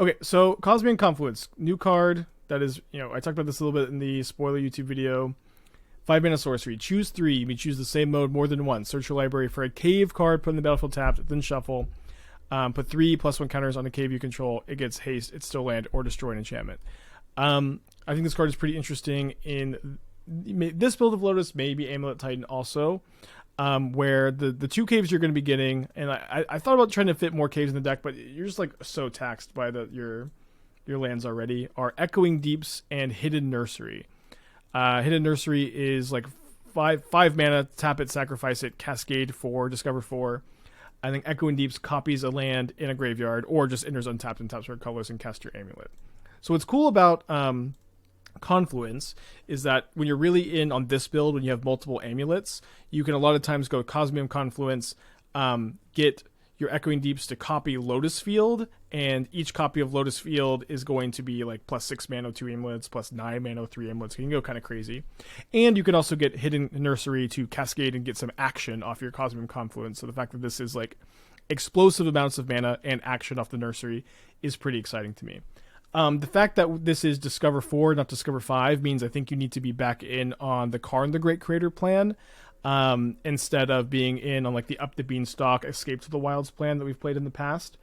Okay, so Cosmium Confluence, new card that is, I talked about this a little bit in the spoiler YouTube video. 5 mana sorcery. Choose 3. You may choose the same mode more than once. Search your library for a cave card, put in the battlefield tapped, then shuffle. Put 3+1 counters on a cave you control. It gets haste, it's still land, or destroy an enchantment. I think this card is pretty interesting in this build of Lotus, maybe Amulet Titan also, where the 2 caves you're going to be getting, and I thought about trying to fit more caves in the deck, but you're just like so taxed by your lands already, are Echoing Deeps and Hidden Nursery. Hidden Nursery is like 5 mana, tap it, sacrifice it, cascade 4, discover 4. I think Echoing Deeps copies a land in a graveyard, or just enters untapped and taps for colors and cast your amulet. So what's cool about Confluence is that when you're really in on this build, when you have multiple amulets, you can a lot of times go Cosmium Confluence, get your Echoing Deeps to copy Lotus Field, and each copy of Lotus Field is going to be like +6 mana 2 amulets, +9 mana 3 amulets. You can go kind of crazy. And you can also get Hidden Nursery to cascade and get some action off your Cosmium Confluence. So the fact that this is like explosive amounts of mana and action off the Nursery is pretty exciting to me. The fact that this is Discover 4, not Discover 5, means I think you need to be back in on the Karn the Great Creator plan, instead of being in on like the Up the Beanstalk, Escape to the Wilds plan that we've played in the past,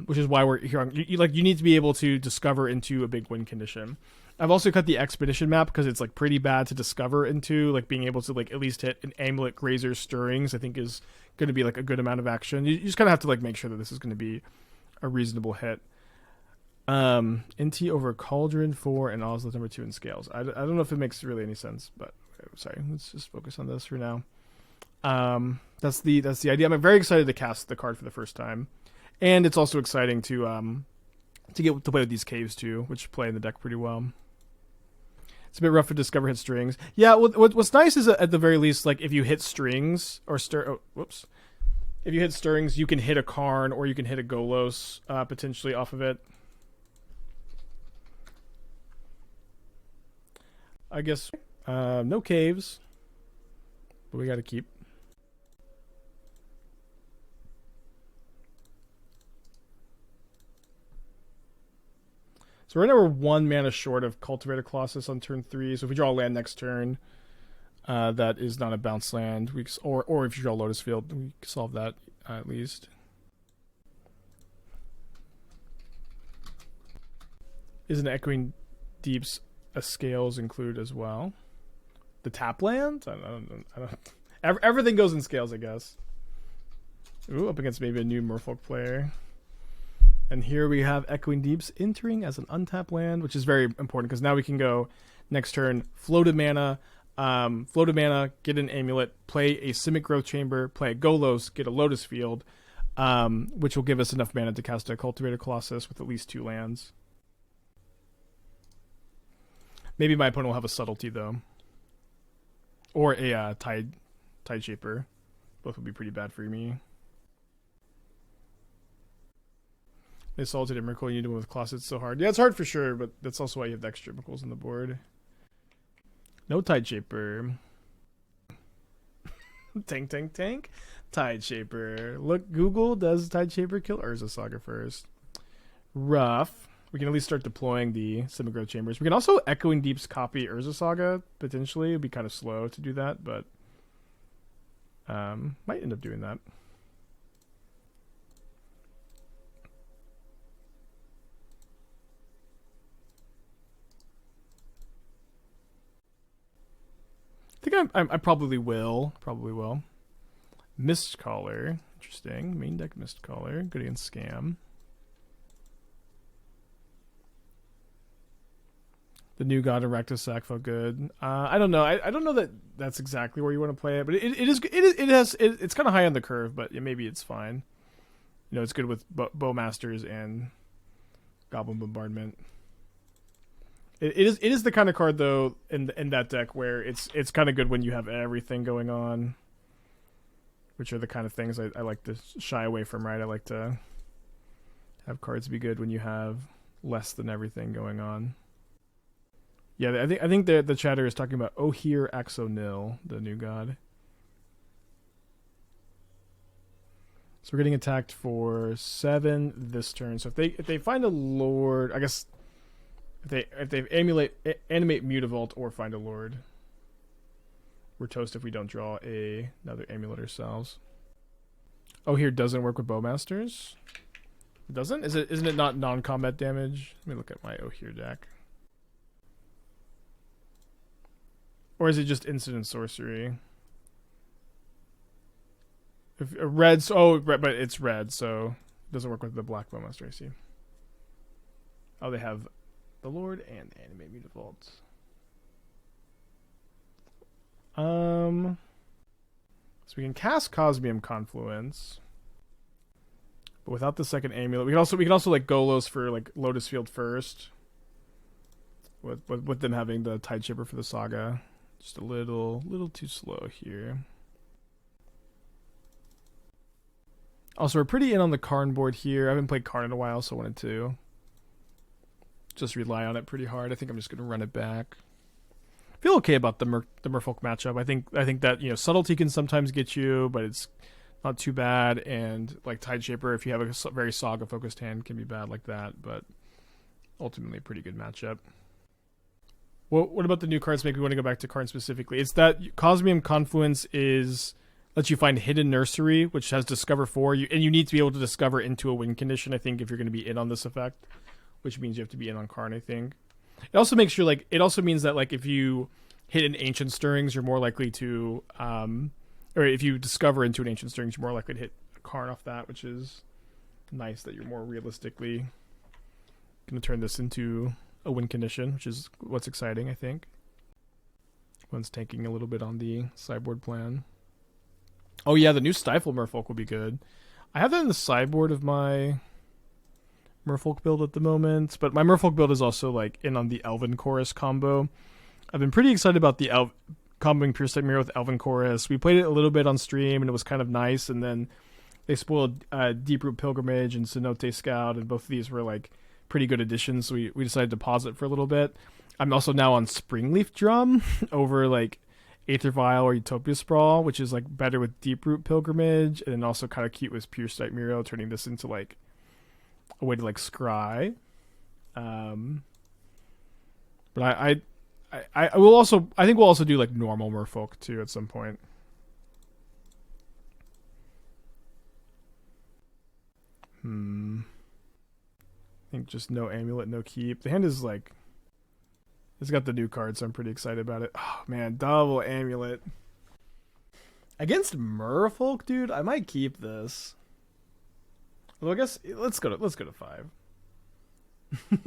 which is why we're here on, you need to be able to discover into a big win condition. I've also cut the Expedition map because it's like pretty bad to discover into, like being able to like at least hit an Amulet Grazer Stirrings I think is going to be like a good amount of action. You just kind of have to like make sure that this is going to be a reasonable hit. NT over Cauldron 4 and Oslo number 2 in Scales. I don't know if it makes really any sense, but sorry, let's just focus on this for now. That's the idea. I'm very excited to cast the card for the first time, and it's also exciting to get to play with these caves too, which play in the deck pretty well. It's a bit rough to discover hit strings. Yeah, what's nice is that at the very least, like if you hit strings or if you hit stirrings, you can hit a Karn or you can hit a Golos potentially off of it. I guess no caves, but we got to keep. So right now we're 1 mana short of Cultivator Colossus on turn 3. So if we draw a land next turn, that is not a bounce land. Or if you draw Lotus Field, we can solve that at least. Is an Echoing Deeps a Scales include as well? The tap land? I don't. Everything goes in Scales, I guess. Ooh, up against maybe a new Merfolk player. And here we have Echoing Deeps entering as an untapped land, which is very important because now we can go next turn, floated mana, get an amulet, play a Simic Growth Chamber, play a Golos, get a Lotus Field, which will give us enough mana to cast a Cultivator Colossus with at least 2 lands. Maybe my opponent will have a Subtlety, though. Or a Tide Shaper. Both would be pretty bad for me. They salted Emrakul, you need to win with Colossus. It's so hard. Yeah, it's hard for sure, but that's also why you have the extra Emrakuls on the board. No Tide Shaper. Tank. Tide Shaper. Look, Google, does Tide Shaper kill Urza Saga first? Rough. We can at least start deploying the Simic Growth Chambers. We can also Echoing Deeps copy Urza Saga, potentially. It'd be kind of slow to do that, but might end up doing that. I think I probably will. Mistcaller. Interesting. Main deck Mistcaller. Good against Scam. The new God of Raktasak felt good. I don't know. I don't know that that's exactly where you want to play it, but it's kind of high on the curve, but maybe it's fine. You know, it's good with Bowmasters and Goblin Bombardment. It is the kind of card though in that deck where it's kind of good when you have everything going on, which are the kind of things I like to shy away from. Right, I like to have cards be good when you have less than everything going on. Yeah, I think the chatter is talking about Ohir Axonil, the new god. So we're getting attacked for 7 this turn. So if they find a lord, I guess if they animate Mutavault or find a lord, we're toast if we don't draw another amulet ourselves. Oh, here doesn't work with Bowmasters. It doesn't? Isn't it not non-combat damage? Let me look at my Oh Here deck. Or is it just instant sorcery? If red's but it's red, so it doesn't work with the black Bowmaster. I see. Oh, they have the Lord and the Animate Mutavault. So we can cast Cosmium Confluence, but without the second amulet, we can also like Golos for like Lotus Field first. With them having the Tideshipper for the Saga, just a little too slow here. Also, we're pretty in on the Karn board here. I haven't played Karn in a while, so I wanted to just rely on it pretty hard. I think I'm just going to run it back. I feel okay about the Merfolk matchup. I think that, you know, subtlety can sometimes get you, but it's not too bad. And like Tideshaper, if you have a very Saga focused hand, can be bad like that. But ultimately, a pretty good matchup. Well, what about the new cards? Make me want to go back to Karn specifically. It's that Cosmium Confluence lets you find Hidden Nursery, which has Discover 4, and you need to be able to discover into a win condition, I think, if you're going to be in on this effect, which means you have to be in on Karn, I think. It also makes sure, like, it also means that, like, if you hit an Ancient Stirrings, you're more likely to, or if you discover into an Ancient Stirrings, you're more likely to hit Karn off that, which is nice that you're more realistically going to turn this into a win condition, which is what's exciting, I think. One's tanking a little bit on the sideboard plan. Oh yeah, the new Stifle Merfolk will be good. I have that in the sideboard of my Merfolk build at the moment, but my Merfolk build is also like in on the Elven Chorus combo. I've been pretty excited about the comboing Pure Step Mirror with Elven Chorus. We played it a little bit on stream and it was kind of nice, and then they spoiled Deeproot Pilgrimage and Cenote Scout, and both of these were like pretty good additions, so we decided to pause it for a little bit. I'm also now on Springleaf Drum over like Aether Vial or Utopia Sprawl, which is like better with Deeproot Pilgrimage, and then also kind of cute with Pure Sight Miro, turning this into like a way to like scry. But I will also, I think we'll also do like normal Merfolk too at some point. I think just no amulet, no keep. The hand is like, it's got the new card, so I'm pretty excited about it. Oh man, double amulet against Merfolk, dude. I might keep this. Well, I guess let's go to 5.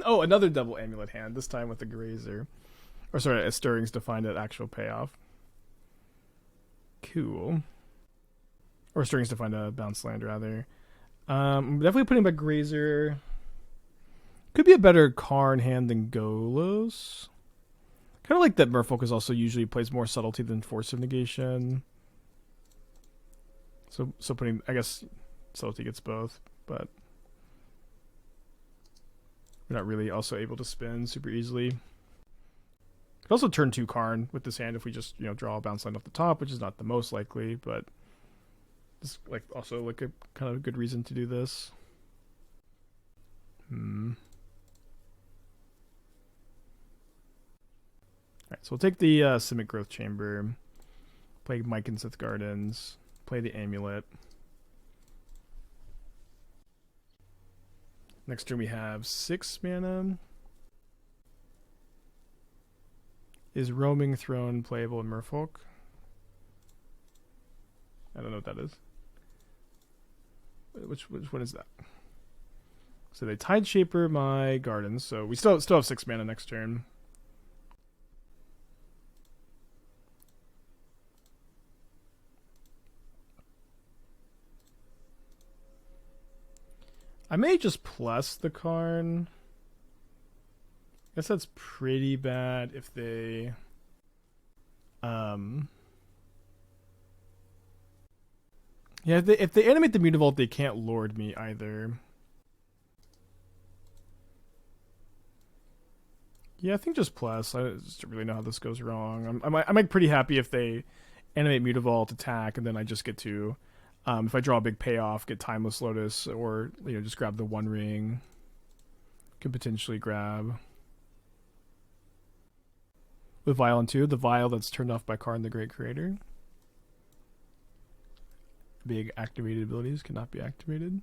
Oh, another double amulet hand. This time with the Grazer, or sorry, a Stirrings to find an actual payoff. Cool. Or Stirrings to find a bounce land rather. Definitely putting back Grazer. Could be a better Karn hand than Golos. Kind of like that Merfolk is also usually plays more subtlety than Force of Negation. So putting, I guess, subtlety gets both, but we're not really also able to spin super easily. Could also turn 2 Karn with this hand if we just, you know, draw a bounce land off the top, which is not the most likely, but it's like also like a kind of good reason to do this. Alright, so we'll take the Simic Growth Chamber, play Mycosynth Gardens, play the Amulet. Next turn we have 6 mana. Is Roaming Throne playable in Merfolk? I don't know what that is. Which one is that? So they Tideshaper my Gardens, so we still have 6 mana next turn. I may just plus the Karn. I guess that's pretty bad if they yeah, if they animate the Mutavault, they can't Lord me either. Yeah, I think just plus. I just don't really know how this goes wrong. I'm like pretty happy if they animate Mutavault, attack, and then I just get to If I draw a big payoff, get Timeless Lotus, or just grab the One Ring. Could potentially grab with Vial and 2, the Vial that's turned off by Karn the Great Creator. Big activated abilities cannot be activated.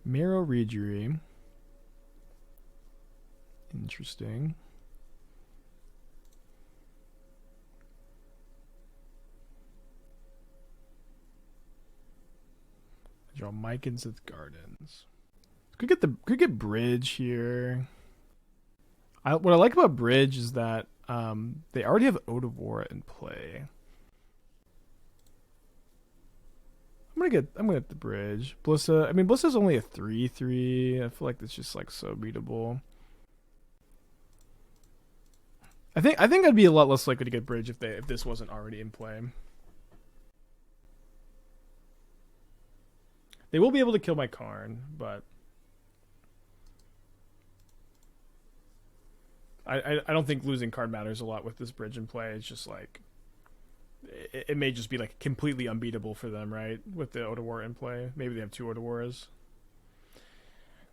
Marrow Rejury. Interesting. Draw Mycosynth Gardens. Could get Bridge here. What I like about Bridge is that they already have Ode of War in play. I'm gonna get the Bridge. Ballista. I mean, Ballista's only a 3/3. I feel like that's just like so beatable. I think I'd be a lot less likely to get Bridge if this wasn't already in play. They will be able to kill my Karn, but I don't think losing card matters a lot with this Bridge in play. It's just like it may just be like completely unbeatable for them, right? With the Ode of War in play. Maybe they have 2 Ode of Wars.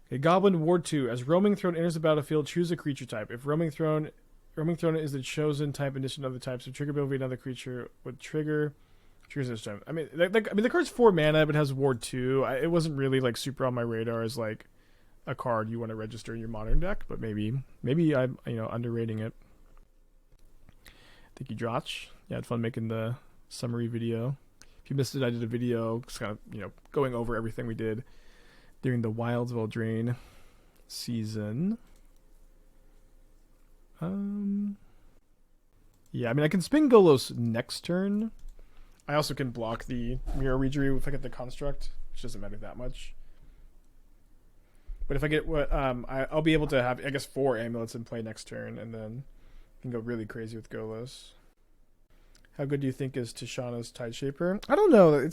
Okay, Goblin Ward 2. As Roaming Throne enters the battlefield, choose a creature type. If Roaming Throne is the chosen type in addition to other types, so trigger ability another creature would trigger. Triggers this time. I mean, the card's 4 mana, but it has Ward 2. It wasn't really like super on my radar as like a card you want to register in your modern deck, but maybe I'm underrating it. Thank you, Drotch. Yeah, I had fun making the summary video. If you missed it, I did a video just kind of going over everything we did during the Wilds of Eldraine season. Yeah, I mean I can spin Golos next turn. I also can block the Mirror Rejury if I get the Construct, which doesn't matter that much. But if I get what I'll be able to have, I guess, 4 amulets in play next turn, and then can go really crazy with Golos. How good do you think is Tishana's Tideshaper? I don't know. I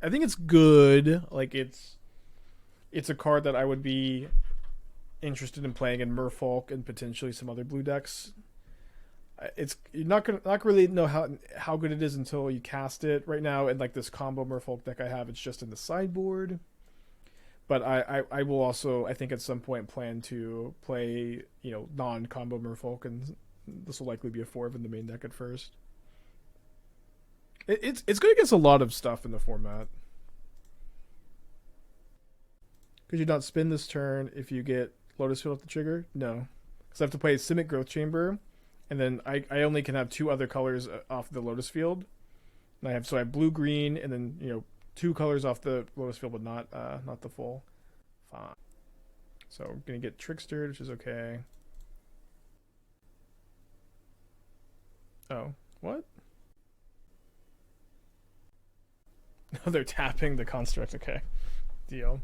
think it's good. Like it's a card that I would be interested in playing in Merfolk and potentially some other blue decks. You're not really know how good it is until you cast it. Right now, in like this combo Merfolk deck I have, it's just in the sideboard. But I will also, I think at some point, plan to play non-combo Merfolk, and this will likely be a 4 in the main deck at first. It's good against a lot of stuff in the format. Could you not spin this turn if you get Lotus Field off the trigger? No, because I have to play Simic Growth Chamber. And then I only can have 2 other colors off the Lotus Field. And I have blue, green, and then 2 colors off the Lotus Field, but not the full font. So I'm gonna get Trickster, which is okay. Oh, what? No, they're tapping the Construct. Okay, deal.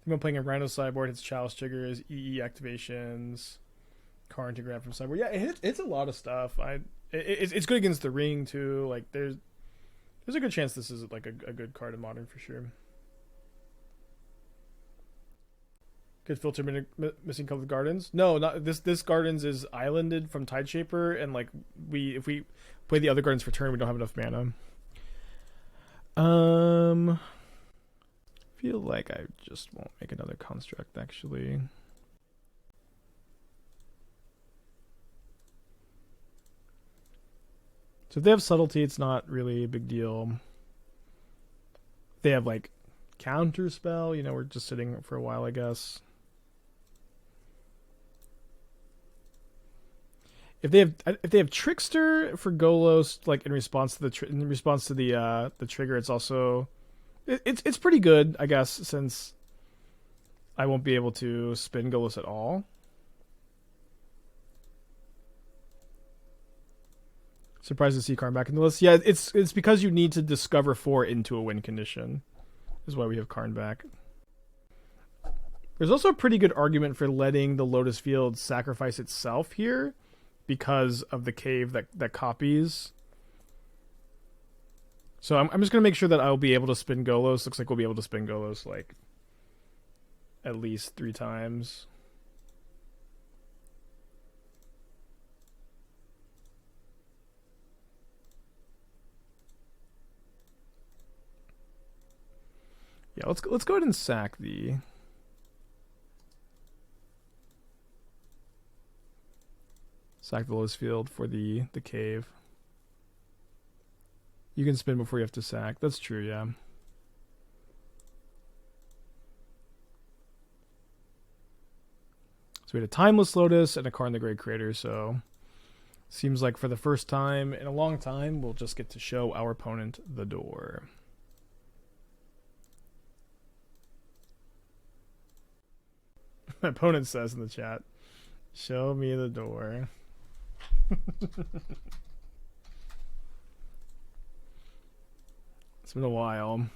I'm playing a Rhino sideboard. Hits Chalice triggers, EE activations, Karn to grab from sideboard. Yeah, it's a lot of stuff. It's good against the Ring too. Like there's a good chance this is like a good card in Modern for sure. Good filter missing Cultivator Gardens. No, not this Gardens is islanded from Tideshaper, and like if we play the other Gardens for turn, we don't have enough mana. Feel like I just won't make another Construct actually. So if they have Subtlety, it's not really a big deal. If they have like Counterspell, we're just sitting for a while, I guess. If they have Trickster for Golos, like in response to the trigger, it's also it's pretty good, I guess, since I won't be able to spin Golos at all. Surprised to see Karn back in the list. Yeah, it's because you need to discover 4 into a win condition. Is why we have Karn back. There's also a pretty good argument for letting the Lotus Field sacrifice itself here because of the cave that copies. So I'm just going to make sure that I'll be able to spin Golos. Looks like we'll be able to spin Golos like at least 3 times. Yeah, let's go ahead and sack the Lotus Field for the cave. You can spin before you have to sack. That's true, yeah. So we had a Timeless Lotus and a Karn the Great Creator, so seems like for the first time in a long time, we'll just get to show our opponent the door. My opponent says in the chat, show me the door. It's been a while.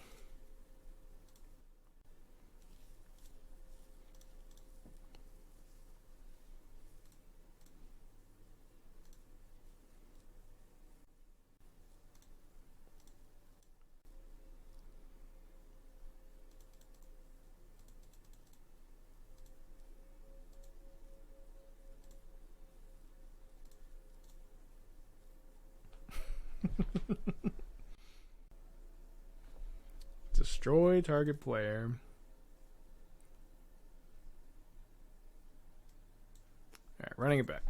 Destroy target player. Alright, running it back.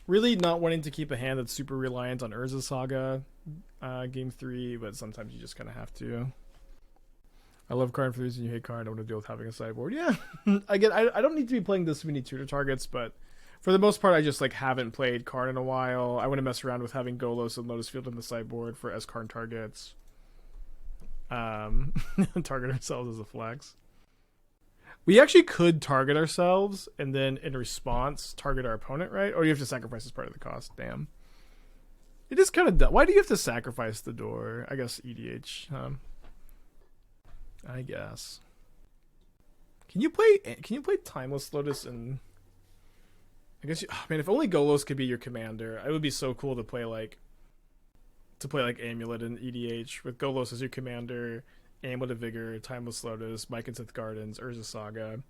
Really not wanting to keep a hand that's super reliant on Urza Saga game 3, but sometimes you just kind of have to. I love Karn for the reason you hate Karn. I don't want to deal with having a sideboard. Yeah, I don't need to be playing this many tutor targets, but for the most part, I just like haven't played Karn in a while. I want to mess around with having Golos and Lotus Field in the sideboard for as Karn targets. Target ourselves as a flex. We actually could target ourselves and then in response target our opponent, right? Or you have to sacrifice as part of the cost. Damn. It is kind of dumb. Why do you have to sacrifice the door? I guess EDH. I guess. Can you play Timeless Lotus and I guess man, if only Golos could be your commander. It would be so cool to play like Amulet and EDH with Golos as your commander, Amulet of Vigor, Timeless Lotus, Mycosynth Gardens, Urza Saga,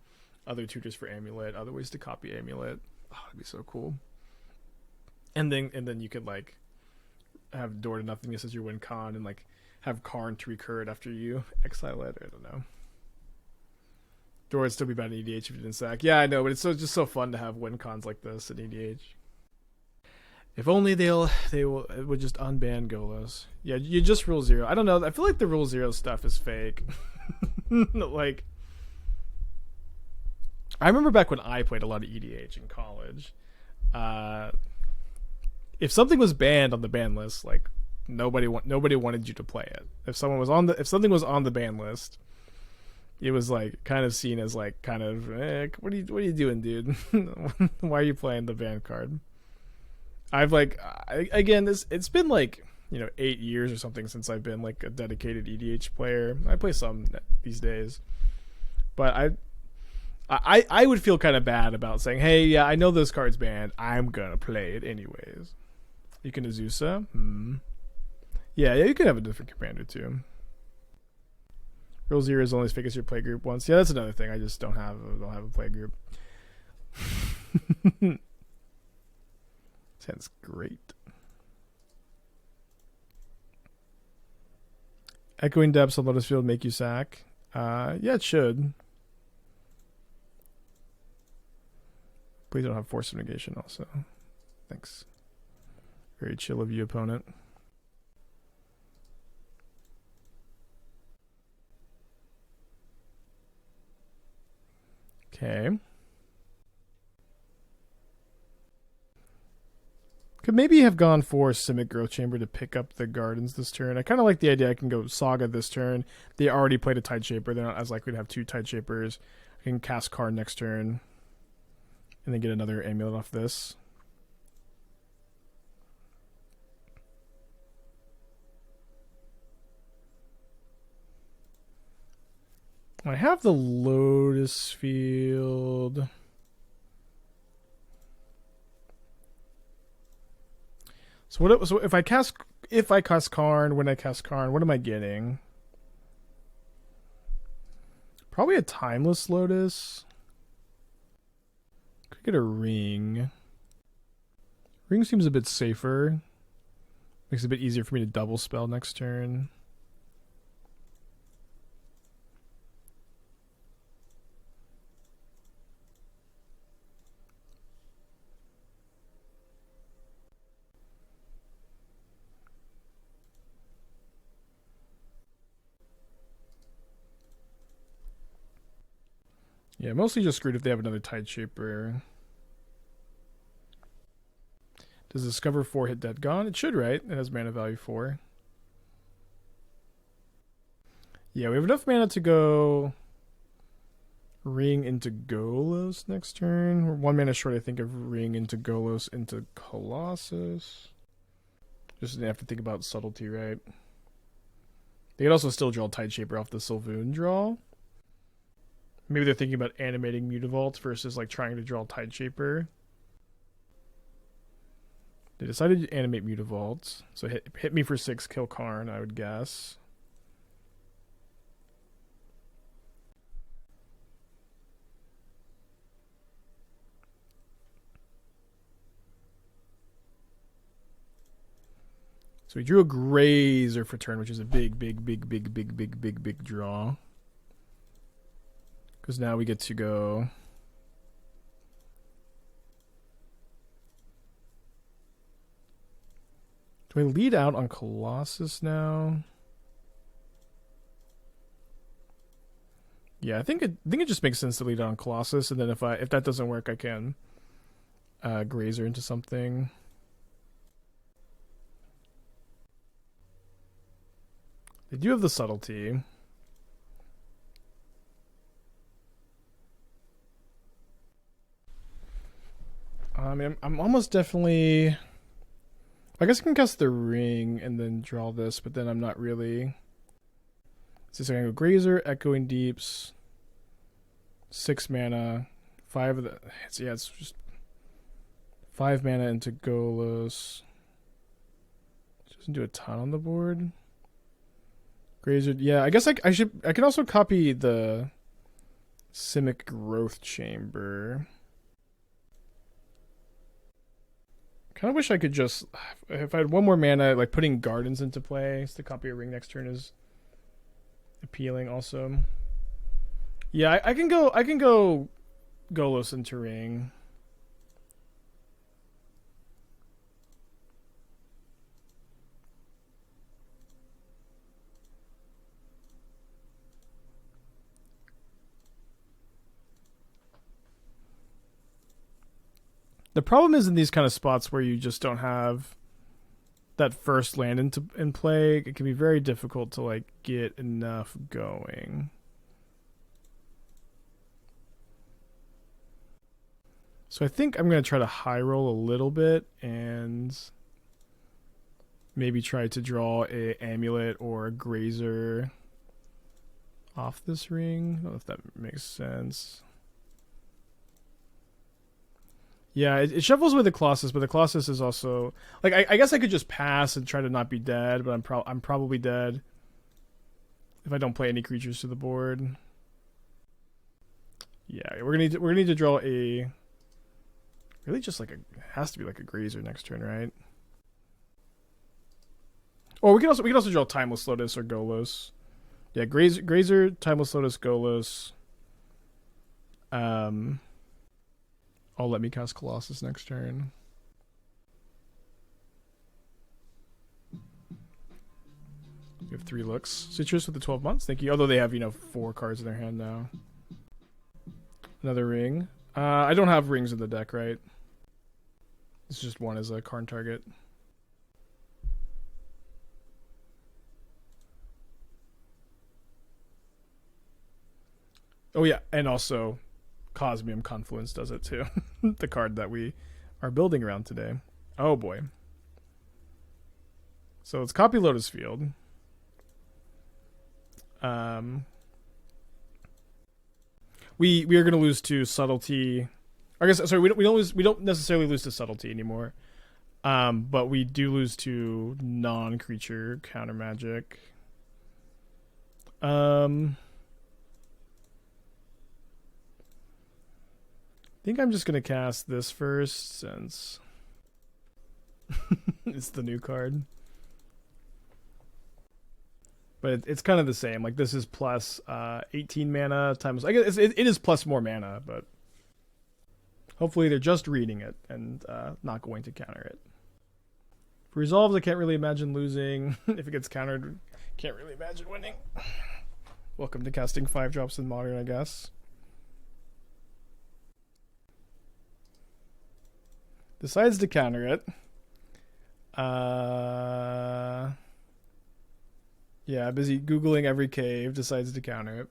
other tutors for Amulet, other ways to copy Amulet. Oh, that'd be so cool. And then you could like have Door to Nothingness as your win con and like have Karn to recur it after you exile it. I don't know. Door would still be bad in EDH if you didn't sack. Yeah, I know, but it's just so fun to have win cons like this in EDH. If only they would just unban Golos. Yeah, you just rule 0. I don't know. I feel like the rule 0 stuff is fake. Like, I remember back when I played a lot of EDH in college. If something was banned on the ban list, like nobody wanted you to play it. If something was on the ban list, it was like kind of seen as like kind of what are you doing, dude? Why are you playing the ban card? I've like it's been like 8 years or something since I've been like a dedicated EDH player. I play some these days, but I would feel kind of bad about saying, hey, yeah, I know this card's banned, I'm gonna play it anyways. You can Azusa. Yeah, you can have a different commander too. Rule 0 is only as fake as your playgroup once. Yeah, that's another thing. I just don't have a playgroup. Sounds great. Echoing Depths on Lotus Field make you sack. Yeah, it should. Please don't have Force of Negation also. Thanks. Very chill of you, opponent. Okay. Could maybe have gone for Simic Growth Chamber to pick up the gardens this turn. I kind of like the idea I can go Saga this turn. They already played a Tide Shaper. They're not as likely to have 2 Tide Shapers. I can cast Karn next turn. And then get another Amulet off this. I have the Lotus Field. So if I cast Karn, when I cast Karn, what am I getting? Probably a Timeless Lotus. Could get a Ring. Ring seems a bit safer. Makes it a bit easier for me to double spell next turn. Yeah, mostly just screwed if they have another Tide Shaper. Does Discover 4 hit Dead Gone? It should, right? It has mana value 4. Yeah, we have enough mana to go Ring into Golos next turn. We're 1 mana short, I think, of Ring into Golos into Colossus. Just didn't have to think about subtlety, right? They could also still draw Tide Shaper off the Sylvoon draw. Maybe they're thinking about animating Mutavault versus like trying to draw Tide Shaper. They decided to animate Mutavault. So hit me for 6, kill Karn, I would guess. So we drew a Grazer for turn, which is a big draw. Because now we get to go. Do I lead out on Colossus now? Yeah, I think it just makes sense to lead out on Colossus, and then if that doesn't work, I can Grazer into something. They do have the subtlety. I mean, I'm almost definitely... I guess I can cast the Ring and then draw this, but then I'm not really... So I'm going to go Grazer, Echoing Deeps, 6 mana, 5 of the... Yeah, it's just 5 mana into Golos. Doesn't do a ton on the board. Grazer, yeah, I guess I can also copy the Simic Growth Chamber. Kind of wish I could just, if I had 1 more mana, like putting Gardens into play to copy a Ring next turn is appealing also. Yeah, I can go Golos into Ring. The problem is in these kind of spots where you just don't have that first land in play, it can be very difficult to like get enough going. So I think I'm going to try to high roll a little bit and maybe try to draw a Amulet or a Grazer off this Ring. I don't know if that makes sense. Yeah, it shuffles with the Colossus, but the Colossus is also like I guess I could just pass and try to not be dead, but I'm probably dead if I don't play any creatures to the board. Yeah, we're gonna need to draw a really just like it has to be like a Grazer next turn, right? Or we can also draw Timeless Lotus or Golos. Yeah, Grazer, Timeless Lotus, Golos. I'll let me cast Colossus next turn. We have 3 looks. Citrus with the 12 months. Thank you. Although they have, 4 cards in their hand now. Another Ring. I don't have rings in the deck, right? It's just 1 as a Karn target. Oh yeah, and also Cosmium Confluence does it too. The card that we are building around today. Oh boy. So let's copy Lotus Field. We are going to lose to Subtlety. I guess sorry, we don't necessarily lose to Subtlety anymore. But we do lose to non-creature counter magic. I think I'm just going to cast this first since it's the new card. But it's kind of the same. Like this is plus 18 mana times. I guess it is plus more mana, but hopefully they're just reading it and not going to counter it. For resolves, I can't really imagine losing. If it gets countered, can't really imagine winning. Welcome to casting 5 drops in Modern, I guess. Decides to counter it. Yeah, busy Googling every cave, decides to counter it.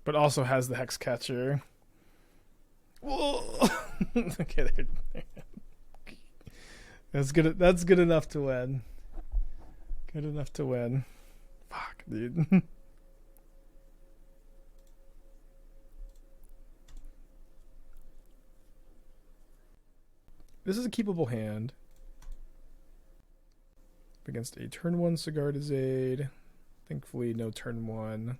But also has the Hex Catcher. Whoa! Okay, there. That's good. That's good enough to win. Good enough to win. Fuck, dude. This is a keepable hand. Against a turn 1 Sigardizade. Thankfully, no turn 1.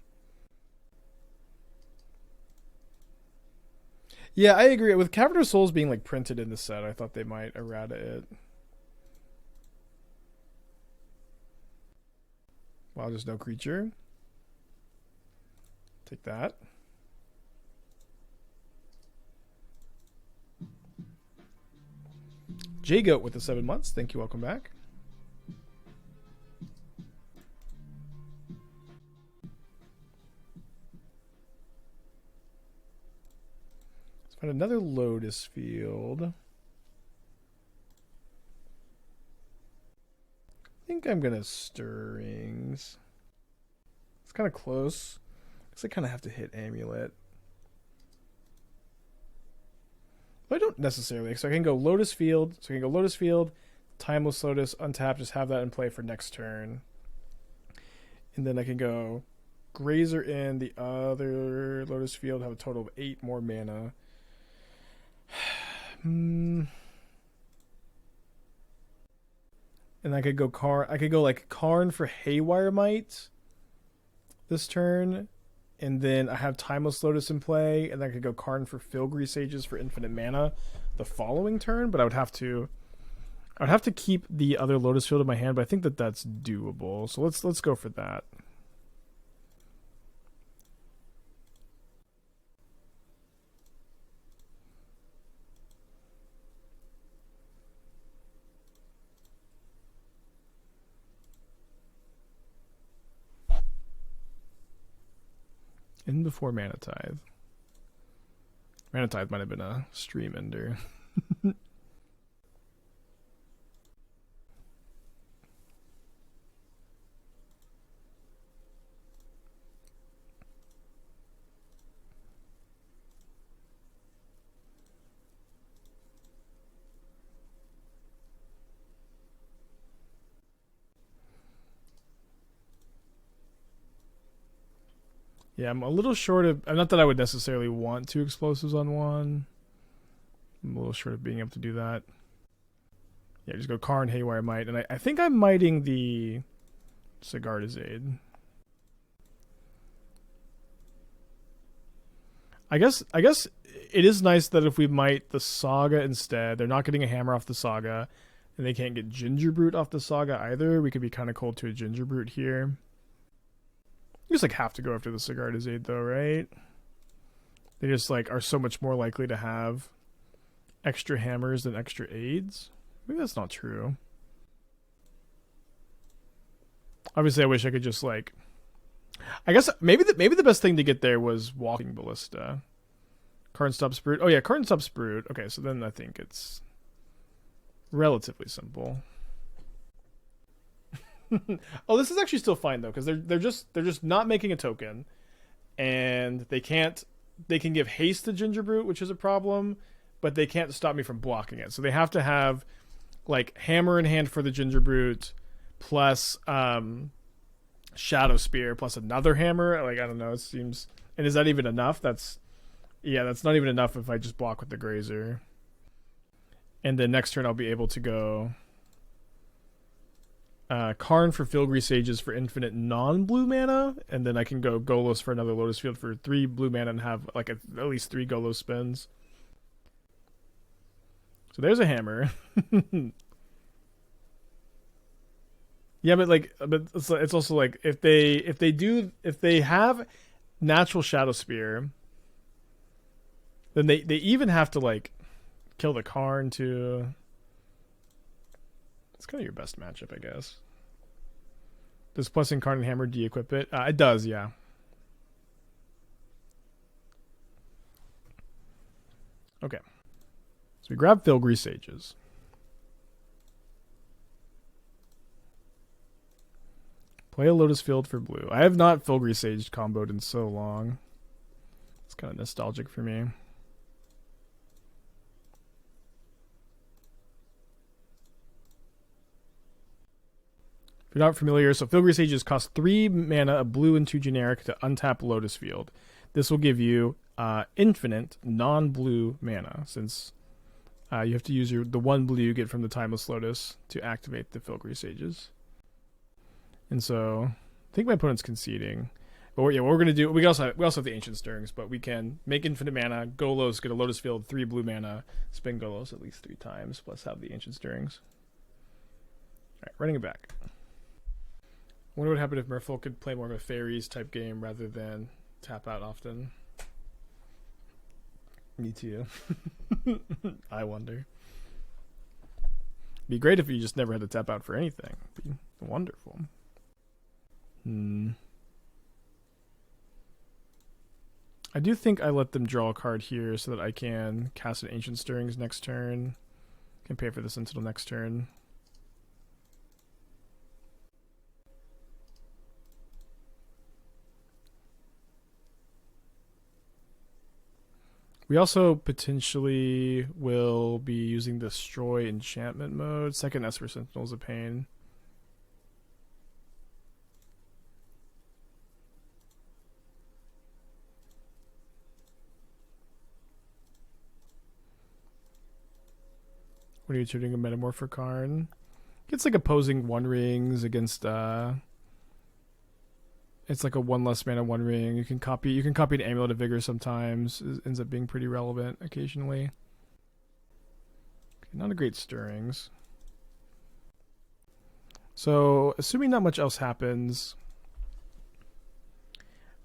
Yeah, I agree. With Cavern of Souls being like printed in the set, I thought they might errata it. Wow, there's no creature. Take that. J-Goat with the 7 months. Thank you. Welcome back. Let's find another Lotus Field. I think I'm going to Stirrings. It's kind of close. Because I kind of have to hit Amulet. But I don't necessarily. So I can go Lotus Field. Timeless Lotus, untap, just have that in play for next turn. And then I can go Grazer in the other Lotus Field, have a total of 8 more mana. And I could go Karn for Haywire Mite this turn. And then I have Timeless Lotus in play, and then I could go Karn for Filigree Sages for infinite mana the following turn, but I would have to keep the other Lotus Field in my hand, but I think that that's doable. So let's go for that. In before Mana Tithe. Mana Tithe might have been a stream ender. Yeah, I'm a little short of... Not that I would necessarily want 2 explosives on one. I'm a little short of being able to do that. Yeah, just go Karn, Haywire Mite. And I think I'm miting the Sigardizade. I guess it is nice that if we mite the Saga instead, they're not getting a hammer off the Saga, and they can't get Gingerbrute off the Saga either. We could be kind of cold to a Gingerbrute here. You just like have to go after the Sigardizade though, right? They just like are so much more likely to have extra hammers than extra aids. Maybe that's not true. Obviously, I wish I could just like... I guess maybe the best thing to get there was Walking Ballista. Karn stops Brute. Oh yeah, Karn stops Brute. Okay, so then I think it's relatively simple. Oh, this is actually still fine though, because they're just not making a token, and they can give haste to Gingerbrute, which is a problem, but they can't stop me from blocking it. So they have to have like hammer in hand for the Gingerbrute, plus Shadow Spear, plus another hammer. Like I don't know, it seems. And is that even enough? That's not even enough if I just block with the Grazer. And then next turn I'll be able to go Karn for Filigree Sages for infinite non-blue mana, and then I can go Golos for another Lotus Field for 3 blue mana and have like at least 3 Golos spins. So there's a hammer. Yeah, but it's also like if they have natural Shadow Spear, then they even have to like kill the Karn too. It's kind of your best matchup, I guess. Does plussing Karn and Hammer de-equip it? It does, yeah. Okay. we grab Filigree Sages. Play a Lotus Field for blue. I have not Filigree Sage comboed in so long. It's kind of nostalgic for me. If you're not familiar, so Filigree Sages cost 3 mana, a blue and 2 generic to untap Lotus Field. This will give you infinite non-blue mana, since you have to use the 1 blue you get from the Timeless Lotus to activate the Filigree Sages. And so, I think my opponent's conceding. But what we're gonna do, we also have the Ancient Stirrings, but we can make infinite mana, Golos, get a Lotus Field, 3 blue mana, spin Golos at least 3 times, plus have the Ancient Stirrings. Alright, running it back. I wonder what happened if Merfolk could play more of a fairies type game rather than tap out often. Me too. I wonder. Be great if you just never had to tap out for anything. Be wonderful. I do think I let them draw a card here so that I can cast an Ancient Stirrings next turn. Can pay for this until next turn. We also potentially will be using Destroy Enchantment mode. Second Esper Sentinel's a pain. What are you turning a Metamorph for Karn? Gets like opposing 1-rings against it's like a 1 less mana 1-ring. You can copy an Amulet of Vigor sometimes. It ends up being pretty relevant occasionally. Okay, not a great Stirrings. So, assuming not much else happens,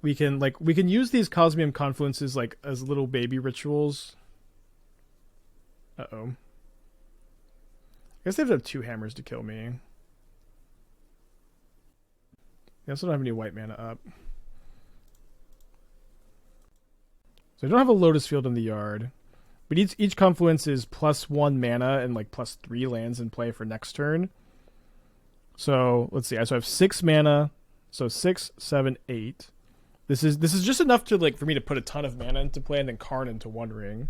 we can use these Cosmium Confluences like as little baby rituals. Uh-oh. I guess they have to have 2 hammers to kill me. They also don't have any white mana up. So I don't have a Lotus Field in the yard. But each confluence is +1 mana and like +3 lands in play for next turn. So let's see. So I have 6 mana. So 6, 7, 8. This is just enough to for me to put a ton of mana into play and then Karn into 1-ring.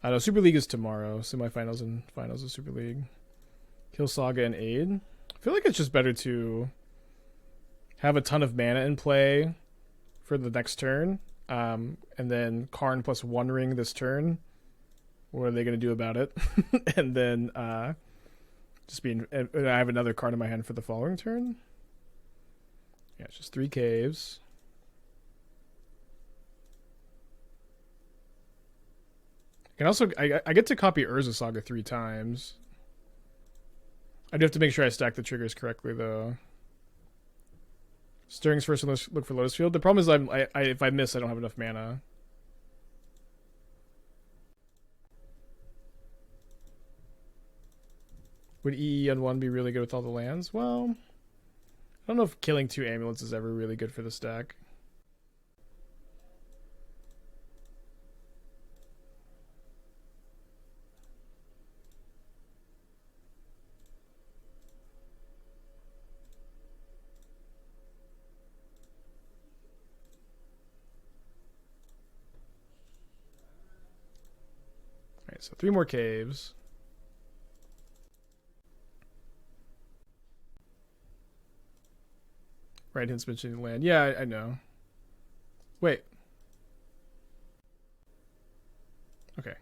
I know Super League is tomorrow. Semifinals and finals of Super League. Kill Saga and Aid. I feel like it's just better to have a ton of mana in play for the next turn, and then Karn plus 1-ring this turn. What are they going to do about it? And then I have another card in my hand for the following turn. Yeah, it's just 3 caves. I can also I get to copy Urza Saga 3 times. I do have to make sure I stack the triggers correctly though. Stirrings first and look for Lotus Field. The problem is if I miss, I don't have enough mana. Would EE on 1 be really good with all the lands? Well, I don't know if killing 2 amulets is ever really good for the stack. Alright, so 3 more caves. Right hand's mentioning land. Yeah, I know. Wait. Okay.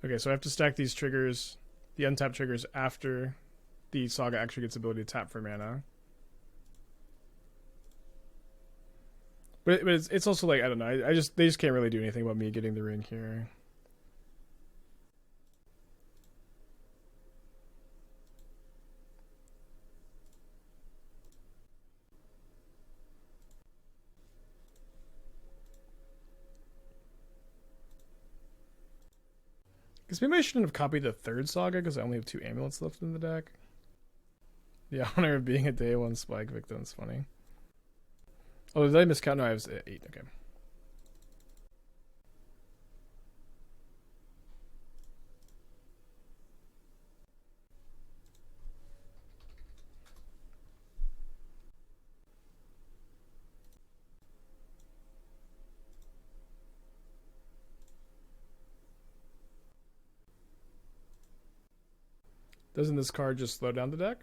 Okay, so I have to stack these triggers, the untapped triggers, after the Saga actually gets the ability to tap for mana. But it's also like, I don't know, they just can't really do anything about me getting the ring here. Because maybe I shouldn't have copied the 3rd Saga because I only have 2 amulets left in the deck. The honor of being a day one spike victim is funny. Oh, did I miscount? No, I was 8. Okay. Doesn't this card just slow down the deck?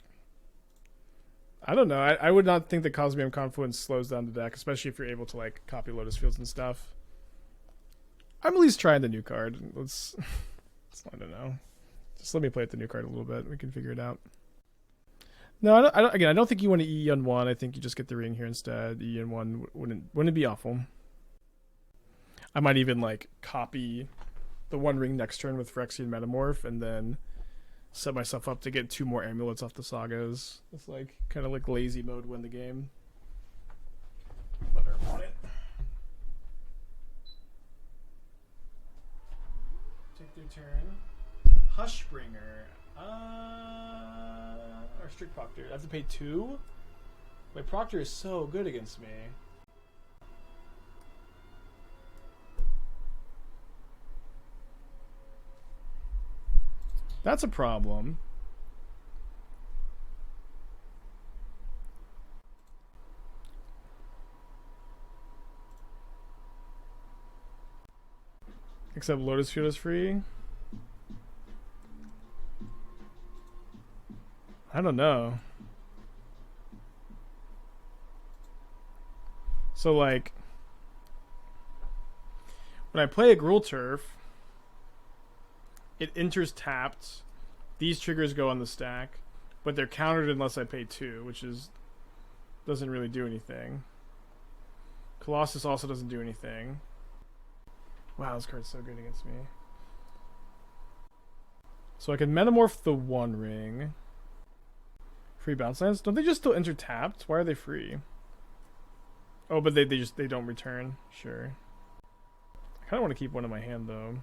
I don't know. I would not think that Cosmium Confluence slows down the deck, especially if you're able to like copy Lotus Fields and stuff. I'm at least trying the new card. Let's I don't know. Just let me play with the new card a little bit. We can figure it out. No, I don't. Again, I don't think you want to E on 1. I think you just get the ring here instead. E on 1 wouldn't be awful. I might even like copy the 1 ring next turn with Phyrexian Metamorph, and then set myself up to get 2 more amulets off the sagas. It's like kind of like lazy mode, win the game. Let her on it. Take their turn. Hushbringer. Or Strict Proctor. I have to pay 2? My Proctor is so good against me. That's a problem. Except Lotus Field is free. I don't know. So like, when I play a Gruul Turf, it enters tapped. These triggers go on the stack, but they're countered unless I pay 2, which is doesn't really do anything. Colossus also doesn't do anything. Wow, this card's so good against me. So I can Metamorph the 1 ring. Free bounce lands? Don't they just still enter tapped? Why are they free? Oh, but they don't return. Sure. I kind of want to keep one in my hand though.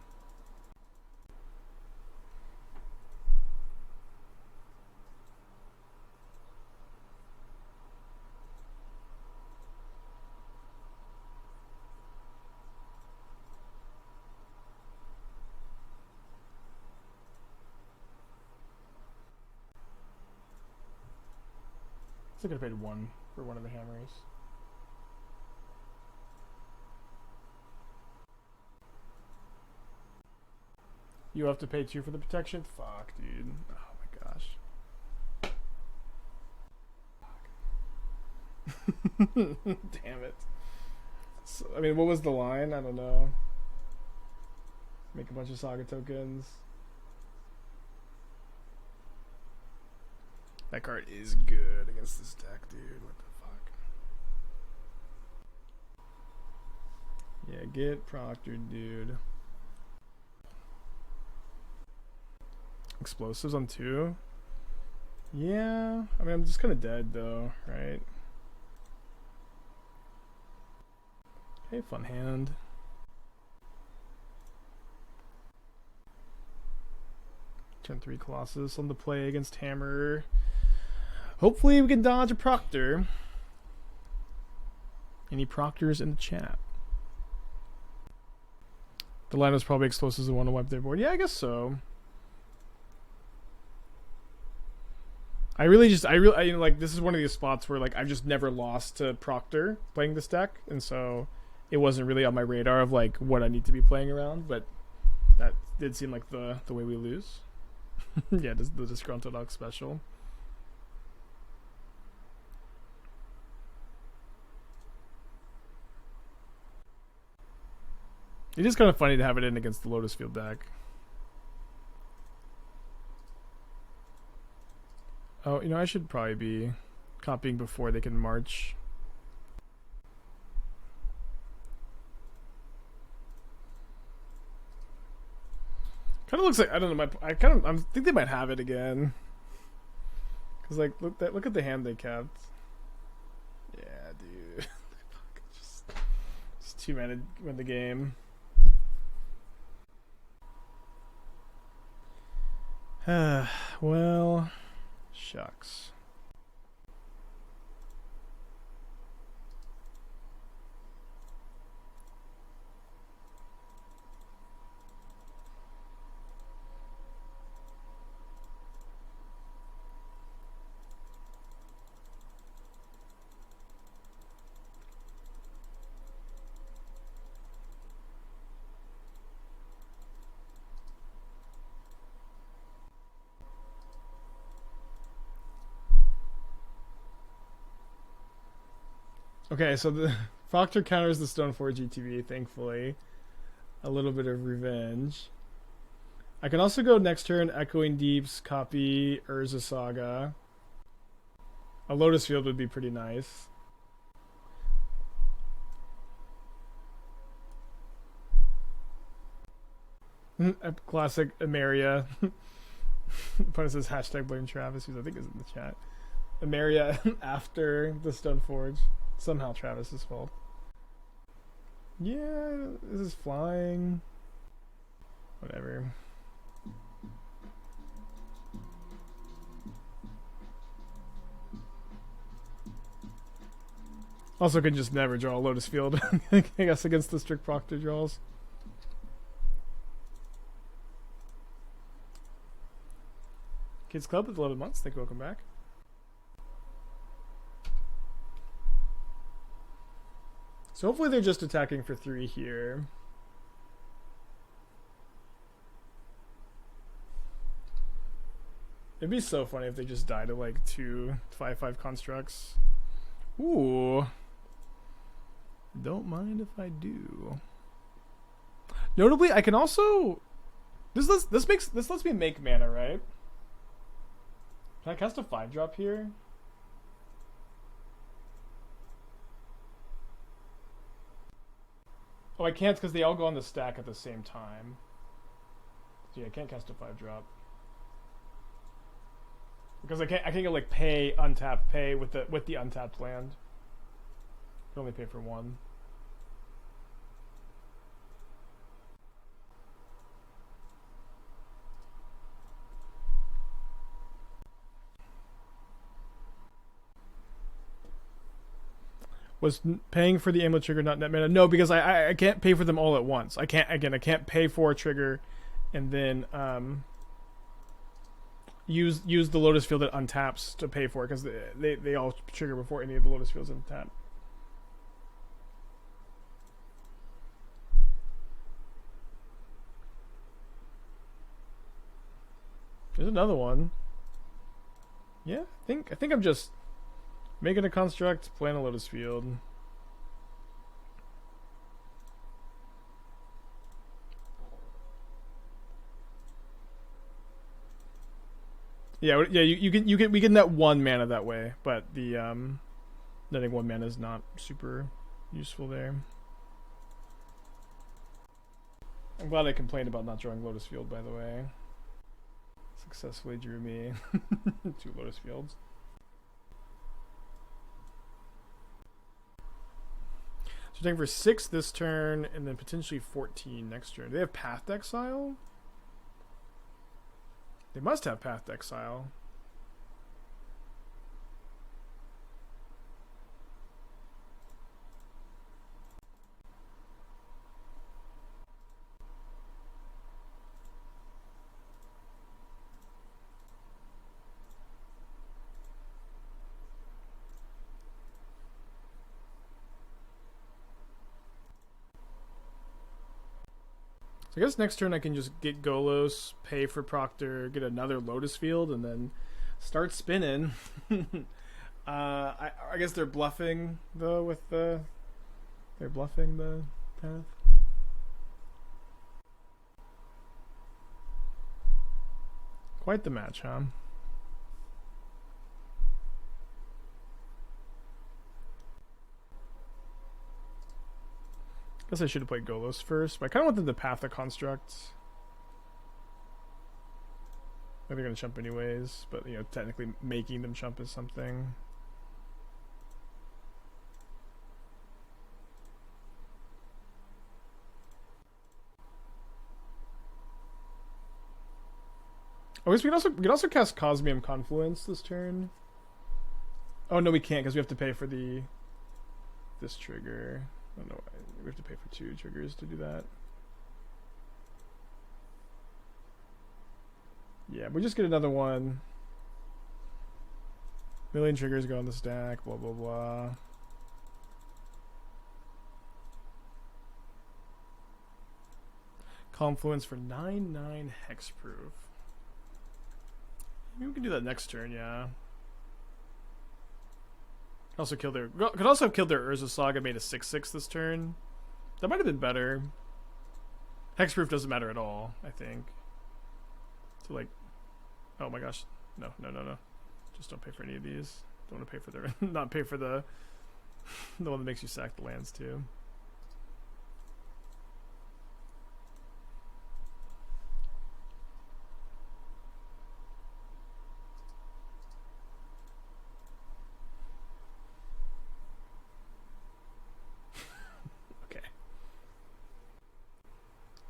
I think I paid 1 for one of the hammers. You have to pay 2 for the protection? Fuck, dude. Oh my gosh. Damn it. So, I mean, what was the line? I don't know. Make a bunch of Saga tokens. That card is good against this deck, dude. What the fuck? Yeah, get proctored, dude. Explosives on 2? Yeah. I mean, I'm just kind of dead, though, right? Hey, fun hand. Turn 3 Colossus on the play against Hammer. Hopefully we can dodge a Proctor. Any Proctors in the chat? The line was probably explosives and want to wipe their board. Yeah, I guess so. I you know, like, this is one of these spots where like I've just never lost to Proctor playing this deck, and so it wasn't really on my radar of like what I need to be playing around, but that did seem like the way we lose. Yeah, the Disgruntled Dog special. It is kind of funny to have it in against the Lotus Field deck. Oh, you know, I should probably be copying before they can march. Kind of looks like, I don't know, I think they might have it again. Cause like, look at the hand they kept. Yeah, dude. Just 2 mana to win the game. Well, shucks. Okay, so the Proctor counters the Stoneforge GTV, thankfully. A little bit of revenge. I can also go next turn, Echoing Deeps, copy Urza Saga. A Lotus Field would be pretty nice. A classic Emeria. Opponent says hashtag blame Travis, who I think is in the chat. Emeria after the Stoneforge. Somehow Travis's fault. Yeah, this is flying. Whatever. Also could just never draw a Lotus Field, I guess, against the strict Proctor draws. Kids Club with 11 months. Thank you. Welcome back. So hopefully they're just attacking for 3 here. It'd be so funny if they just died to like 2 5/5 constructs. Ooh. Don't mind if I do. Notably, I can also this lets me make mana, right? Can I cast a 5-drop here? Oh, I can't because they all go on the stack at the same time. So yeah, I can't cast a 5-drop. Because I can't go like pay, untap, pay with the untapped land. I can only pay for 1. Was paying for the Amulet trigger not net mana? No, because I can't pay for them all at once. I can't pay for a trigger and then use the Lotus Field that untaps to pay for it, because they all trigger before any of the Lotus Fields untap. There's another one. Yeah, I think I'm just making a construct, playing a Lotus Field. Yeah, we can net 1 mana that way, but the netting 1 mana is not super useful there. I'm glad I complained about not drawing Lotus Field, by the way. Successfully drew me 2 Lotus Fields. So taking for 6 this turn, and then potentially 14 next turn. Do they have Path to Exile? They must have Path to Exile. So I guess next turn I can just get Golos, pay for Proctor, get another Lotus Field, and then start spinning. I guess they're bluffing though with the. They're bluffing the path. Quite the match, huh? Guess I should have played Golos first, but I kind of want them to path the construct. They're going to chump anyways, but you know, technically making them chump is something. Oh, I guess we can also cast Cosmium Confluence this turn. Oh no, we can't because we have to pay for this trigger. I don't know why. We have to pay for 2 triggers to do that. Yeah, we just get another one. Million triggers go on the stack, blah blah blah. Confluence for 9/9 hexproof. Maybe we can do that next turn, yeah. Also killed their could also have killed their Urza Saga, made a 6/6 this turn. That might have been better. Hexproof doesn't matter at all, I think. So like, oh my gosh, no. Just don't pay for any of these. Don't want to pay for the not pay for the one that makes you sack the lands too.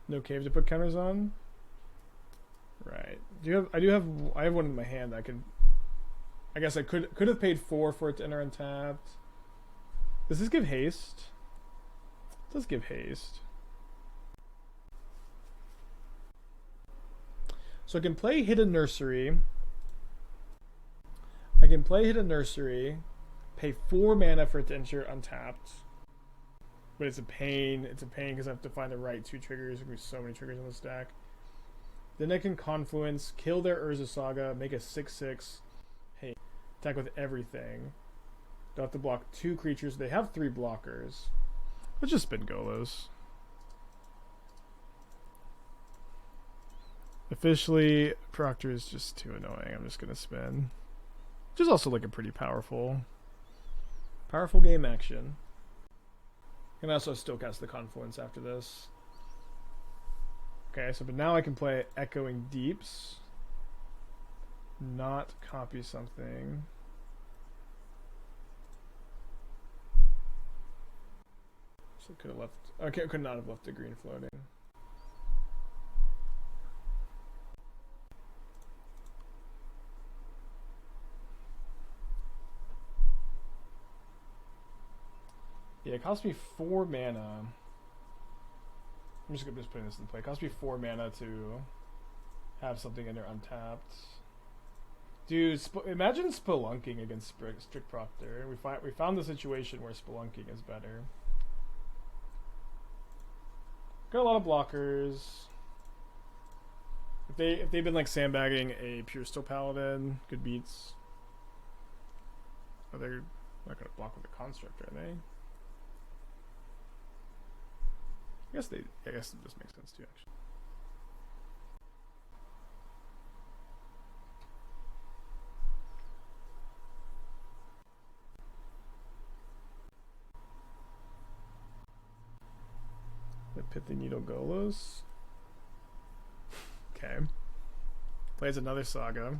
No cave to put counters on. Right. I have one in my hand that I can. I guess I could have paid 4 for it to enter untapped. Does this give haste? It does give haste. So I can play Hidden Nursery. Pay 4 mana for it to enter untapped. But it's a pain. It's a pain because I have to find the right 2 triggers. There's going to be so many triggers on the stack. Then I can Confluence, kill their Urza Saga, make a 6/6. Hey, attack with everything. They'll have to block 2 creatures. They have 3 blockers. Let's just spin Golos. Officially, Proctor is just too annoying. I'm just going to spin. Which is also like a pretty powerful game action. Can also still cast the Confluence after this. Okay, so but now I can play Echoing Deeps. Not copy something. So could have left. Okay, could not have left the green floating. Yeah, it cost me 4 mana. I'm just putting this in play. It cost me 4 mana to have something in there untapped. Dude, imagine Spelunking against Strict Proctor. We found the situation where Spelunking is better. Got a lot of blockers. If they've been like sandbagging a Pure Steel Paladin, good beats. Oh, they're not gonna block with a Construct, are they? I guess it just makes sense too, actually. The Pithing Needle Golos. Okay. Plays another Saga.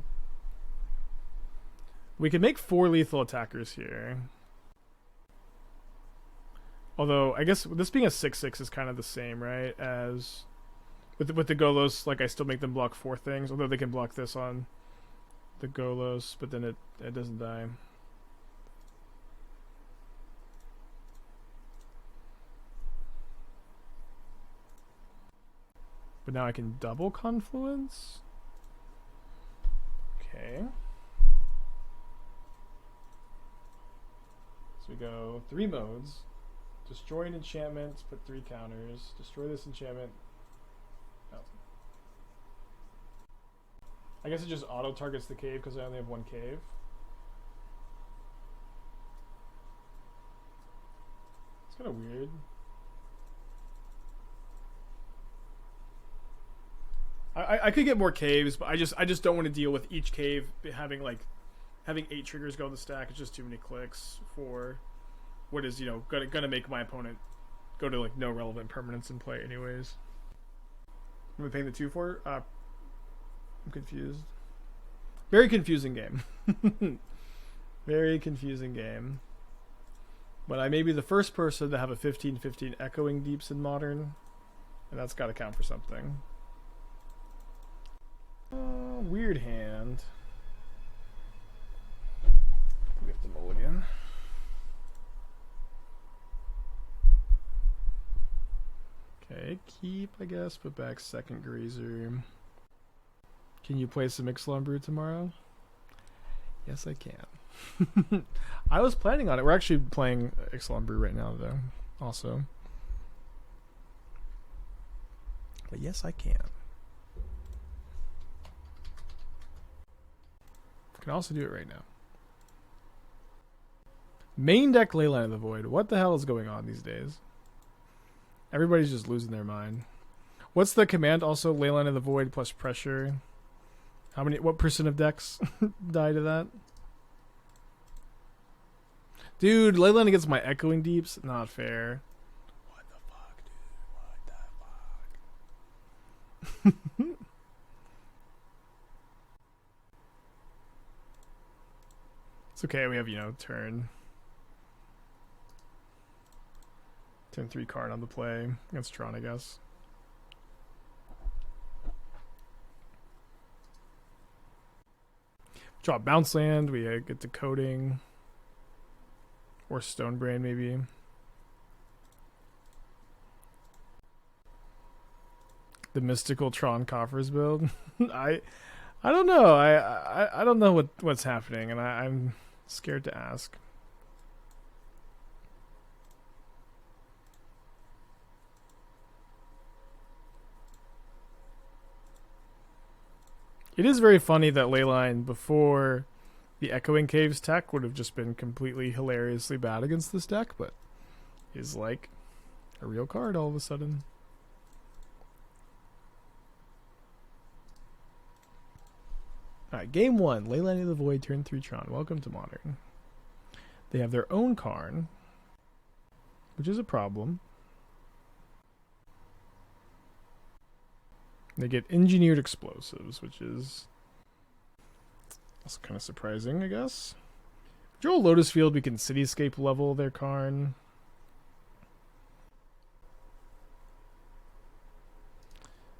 We can make 4 lethal attackers here. Although, I guess this being a 6/6 is kind of the same, right? As with the Golos, like I still make them block 4 things. Although they can block this on the Golos, but then it doesn't die. But now I can double Confluence? Okay. So we go 3 modes. Destroy an enchantment, put 3 counters. Destroy this enchantment. Oh. I guess it just auto targets the cave because I only have 1 cave. It's kind of weird. I could get more caves, but I just don't want to deal with each cave having 8 triggers go in the stack. It's just too many clicks for what is, gonna make my opponent go to no relevant permanents in play anyways. Am I paying the 2 for? I'm confused. Very confusing game. Very confusing game. But I may be the first person to have a 15/15 Echoing Deeps in Modern, and that's got to count for something. Weird hand. We have the mulligan. Okay, keep, I guess, put back second Grazer. Can you play some Ixalan Brew tomorrow? Yes, I can. I was planning on it. We're actually playing Ixalan Brew right now, though, also. But yes, I can. I can also do it right now. Main deck Leyline of the Void. What the hell is going on these days? Everybody's just losing their mind. What's the command also? Leyline of the Void plus pressure. What percent of decks die to that? Dude, Leyline against my Echoing Deeps? Not fair. What the fuck, dude? What the fuck? It's okay, we have, turn 3 Karn on the play against Tron, I guess. Draw Bounce Land, we get to Coating. Or Stonebrain, maybe. The Mystical Tron Coffers build. I don't know. I don't know what's happening, and I'm scared to ask. It is very funny that Leyline before the Echoing Caves tech would have just been completely hilariously bad against this deck, but is like a real card all of a sudden. Alright, game 1, Leyline of the Void, turn 3 Tron. Welcome to Modern. They have their own Karn, which is a problem. They get Engineered Explosives, which is that's kind of surprising, I guess. Draw Lotus Field, we can Cityscape level their Karn.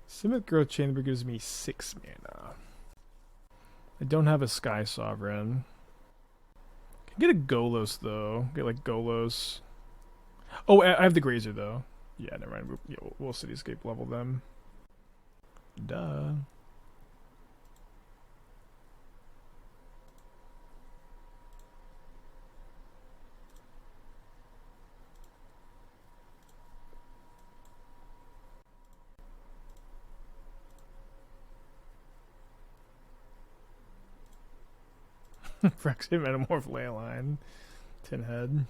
Simic Growth Chamber gives me 6 mana. I don't have a Sky Sovereign. Can get a Golos though. Get like Golos. Oh, I have the Grazer though. Yeah, never mind. We'll Cityscape level them. Duh. Phyrexian Metamorph Leyline. Tin Head.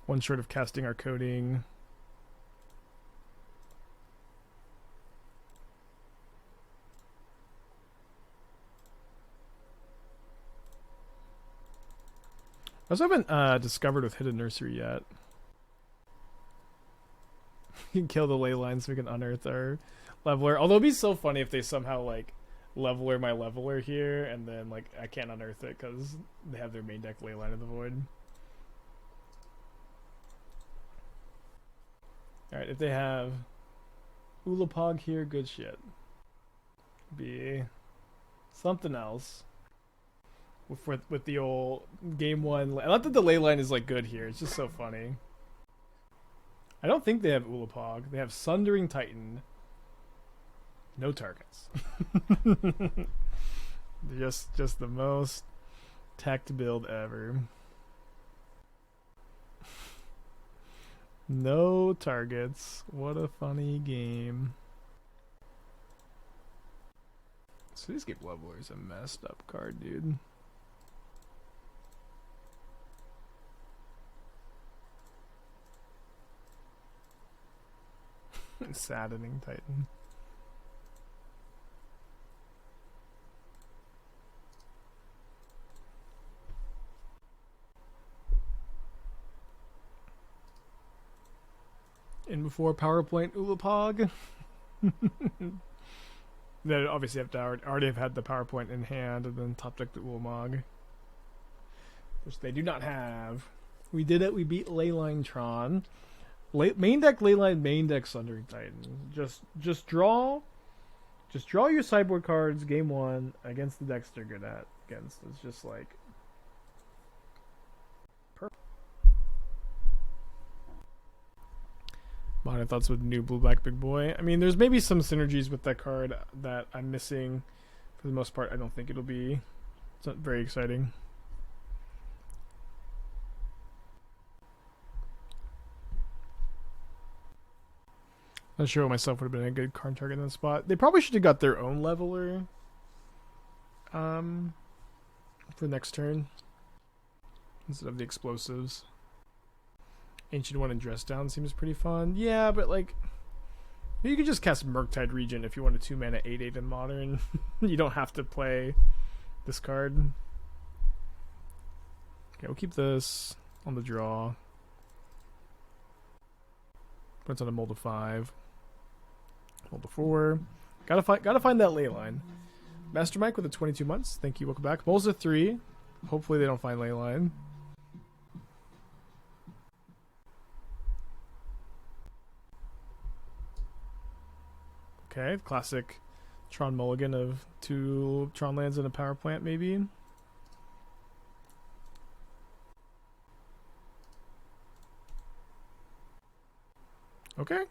One short of casting our Coating. I also haven't discovered with Hidden Nursery yet. You can kill the Leyline so we can unearth our Leveler. Although it'd be so funny if they somehow like Leveler my Leveler here and then like I can't unearth it because they have their main deck Leyline of the Void. Alright, if they have Ulapog here, good shit. Be something else. With the old game 1. Not that the Leyline is like good here, it's just so funny. I don't think they have Ulapog. They have Sundering Titan. No targets. just the most tacked build ever. No targets. What a funny game. Cityscape Leveler is a messed up card, dude. Saddening Titan. In before PowerPoint Ulapog. They obviously have to already have had the PowerPoint in hand and then top deck the Ulamog, which they do not have. We did it. We beat Leyline Tron. Main deck Leyline, main deck Sundering Titan. Just draw your sideboard cards game 1 against the decks they're good at. Against it's just like perfect. Modern thoughts with new blue black big boy. I mean, there's maybe some synergies with that card that I'm missing. For the most part, I don't think it'll be. It's not very exciting. Not sure what myself would have been a good Karn target in that spot. They probably should have got their own leveler. For next turn. Instead of the explosives. Ancient One and Dress Down seems pretty fun. Yeah, but like... You could just cast Murktide Regent if you want a 2-mana 8/8 in Modern. You don't have to play this card. Okay, we'll keep this on the draw. Put it on a mold of 5. Mold of 4. Gotta find that ley line. Master Mike with the 22 months. Thank you. Welcome back. Molds of 3. Hopefully they don't find ley line. Okay, classic Tron mulligan of 2 Tron lands and a power plant, maybe. Okay.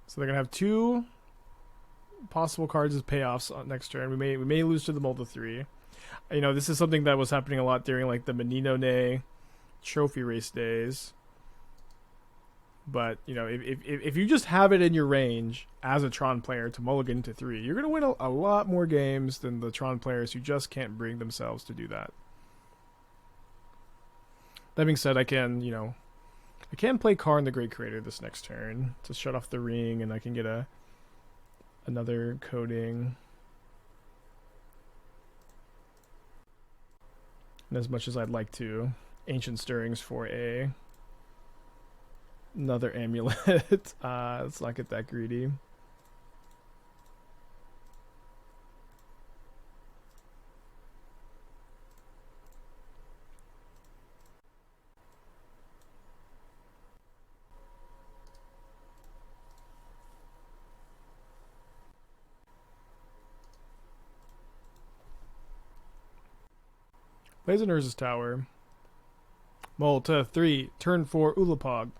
So they're gonna have 2 possible cards as payoffs on next turn. We may lose to the Mold of 3. You know, this is something that was happening a lot during like the Menino trophy race days. But, you know, if you just have it in your range as a Tron player to mulligan to 3, you're going to win a lot more games than the Tron players who just can't bring themselves to do that. That being said, I can play Karn the Great Creator this next turn to shut off the ring, and I can get another coating. And as much as I'd like to, Ancient Stirrings for another amulet. Let's not get that greedy. Plays an Urza's Tower. Mold to 3. Turn 4 Ulapog.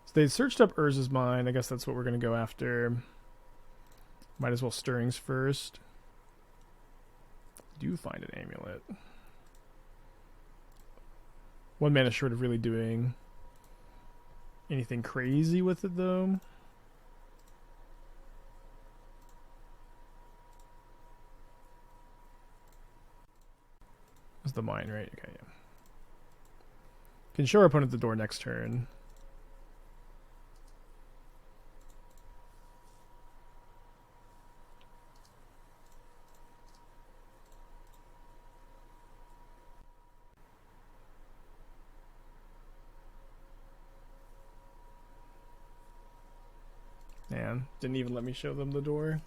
So they searched up Urza's Mine. I guess that's what we're going to go after. Might as well Stirrings first. Do find an amulet. 1 mana short of really doing anything crazy with it, though. That's the mine, right? Okay, yeah. Can show our opponent the door next turn. Man, didn't even let me show them the door.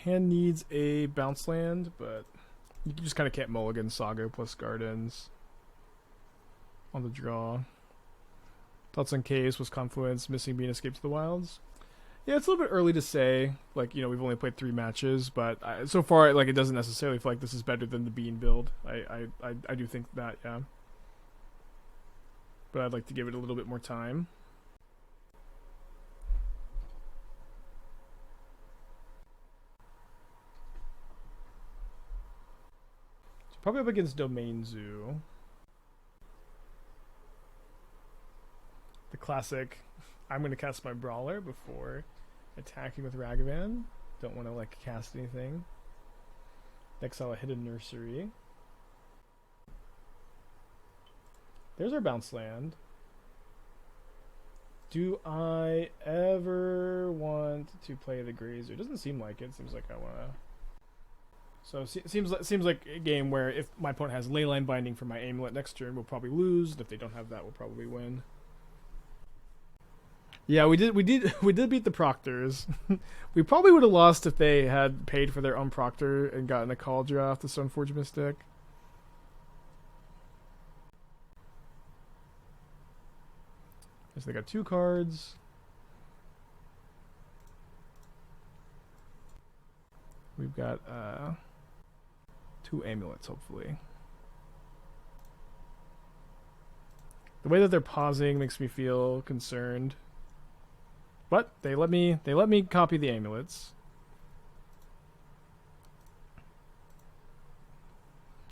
Hand needs a bounce land, but you just kind of can't mulligan Saga plus Gardens on the draw. Thoughts on Caves was Confluence, missing being Escape to the Wilds. Yeah, it's a little bit early to say. Like, you know, we've only played 3 matches, but so far, like, it doesn't necessarily feel like this is better than the Bean build. I do think that, yeah. But I'd like to give it a little bit more time. Probably up against Domain Zoo. The classic, I'm going to cast my Brawler before attacking with Ragavan. Don't want to, like, cast anything. Exile a Hidden Nursery. There's our bounce land. Do I ever want to play the Grazer? It doesn't seem like it. It seems like I want to... So seems like a game where if my opponent has Leyline Binding for my Amulet next turn, we'll probably lose. If they don't have that, we'll probably win. Yeah, we did beat the Proctors. We probably would have lost if they had paid for their own Proctor and gotten a call draw off the Stoneforge Mystic. So they got 2 cards. We've got 2 amulets, hopefully. The way that they're pausing makes me feel concerned. But they let me copy the amulets.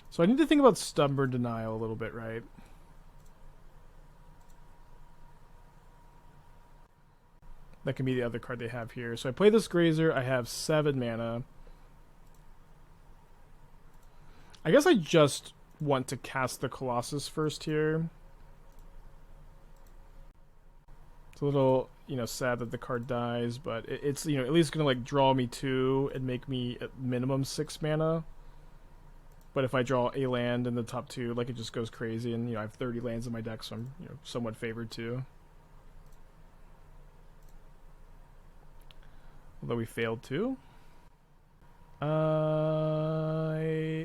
So I need to think about Stubborn Denial a little bit, right? That can be the other card they have here. So I play this Grazer. I have 7 mana. I guess I just want to cast the Colossus first here. It's a little, sad that the card dies, but it's, at least going to, like, draw me 2 and make me at minimum 6 mana. But if I draw a land in the top 2, like, it just goes crazy, and, I have 30 lands in my deck, so I'm, somewhat favored too. Although we failed to.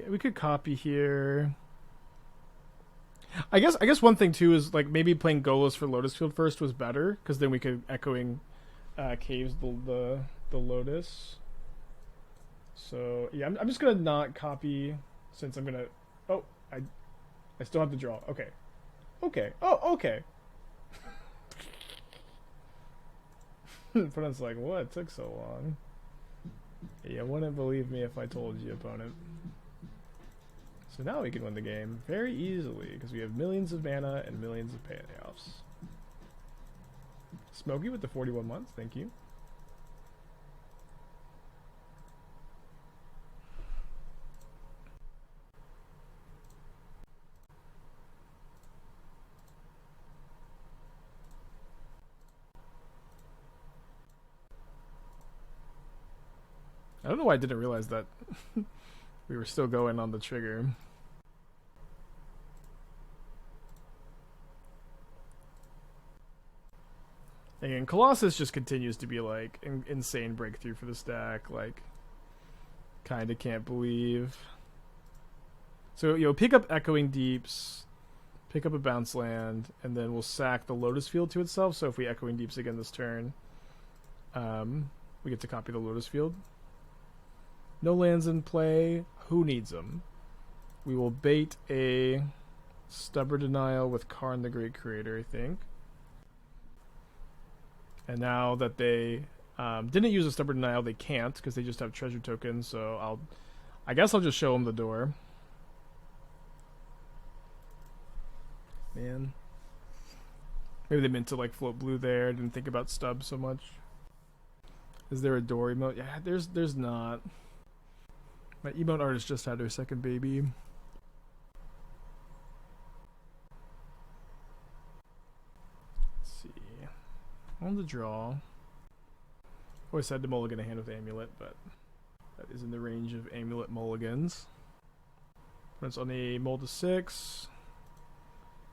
We could copy here. I guess one thing too is like maybe playing Golos for Lotus Field first was better because then we could echoing caves the Lotus. So yeah, I'm just gonna not copy since I'm gonna. Oh, I still have to draw. Okay. Oh, okay. Opponent's like, what? It took so long. You wouldn't believe me if I told you, opponent. So now we can win the game very easily because we have millions of mana and millions of payoffs. Smokey with the 41 months, thank you. I don't know why I didn't realize that we were still going on the trigger. And Colossus just continues to be like insane breakthrough for this deck. Like, kinda can't believe. So pick up Echoing Deeps, pick up a bounce land, and then we'll sack the Lotus Field to itself. So if we Echoing Deeps again this turn, we get to copy the Lotus Field. No lands in play. Who needs them? We will bait a Stubborn Denial with Karn the Great Creator, I think. And now that they didn't use a Stubborn Denial, they can't because they just have treasure tokens. So I guess I'll just show them the door. Man, maybe they meant to like float blue there. Didn't think about stub so much. Is there a door emote? Yeah, there's not. My emote artist just had her second baby. Let's see. On the draw. Always had to mulligan a hand with Amulet, but that is in the range of Amulet mulligans. It's on a mold to 6.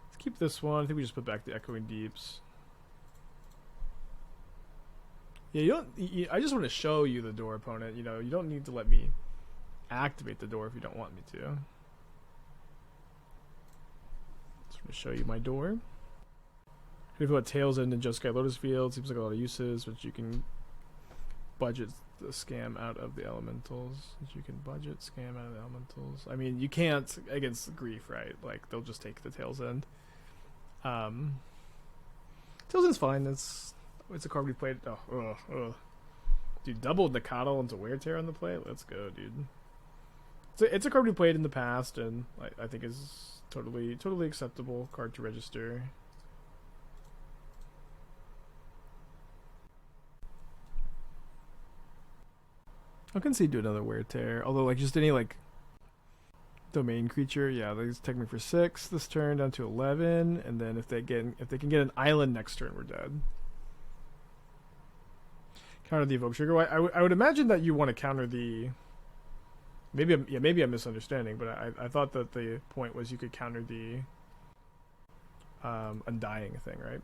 Let's keep this one. I think we just put back the Echoing Deeps. Yeah, I just want to show you the door, opponent. You don't need to let me activate the door if you don't want me to. Just want to show you my door. If you put Tails in and just Sky Lotus Field, seems like a lot of uses, but you can budget the scam out of the elementals. I mean, you can't against Grief, right? Like, they'll just take the Tails End. Tails End's fine. It's a card we played. Dude, doubled Nacatl into Wear Tear on the play. Let's go, dude. It's a card we played in the past, and I think is totally acceptable card to register. I can see do another Wear Tear, although like just any like domain creature, yeah, they just take me for 6 this turn down to 11, and then if they can get an island next turn, we're dead. Counter the Evoke Trigger. I would imagine that you want to counter the. Maybe I'm misunderstanding, but I thought that the point was you could counter the Undying thing, right?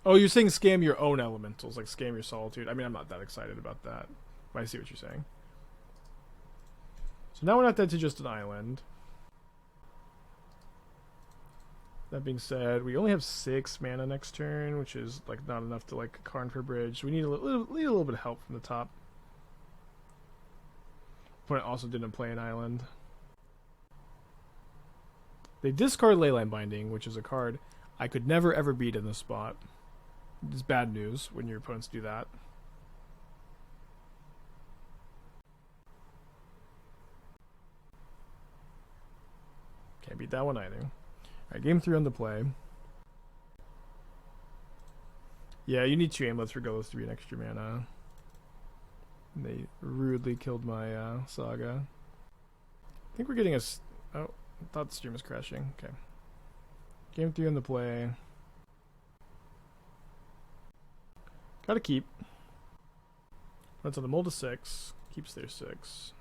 Oh, you're saying scam your own elementals, like scam your Solitude. I mean, I'm not that excited about that, but I see what you're saying. So now we're not dead to just an island. That being said, we only have 6 mana next turn, which is like not enough to like Karn for bridge. So we need a little bit of help from the top. Opponent also didn't play an island. They discard Leyline Binding, which is a card I could never ever beat in this spot. It's bad news when your opponents do that. Can't beat that one either. Alright, game 3 on the play. Yeah, you need 2 amulets for Golos to be an extra mana. And they rudely killed my Saga. I think we're getting a... Oh, I thought the stream was crashing. Okay. Game 3 on the play. Gotta keep. Runs on the mold to 6. Keeps their 6.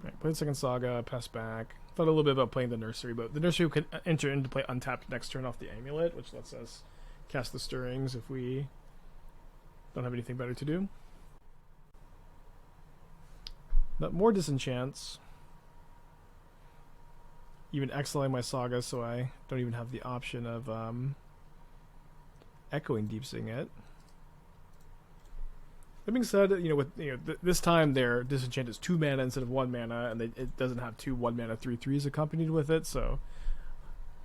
Right, play the second Saga, pass back. Thought a little bit about playing the Nursery, but the Nursery can enter into play untapped next turn off the Amulet, which lets us cast the Stirrings if we don't have anything better to do. But more disenchants. Even exiling my Saga, so I don't even have the option of echoing Deep-Sing it. That being said, this time their disenchant is 2 mana instead of 1 mana, and it doesn't have 2 1-mana 3/3s accompanied with it, so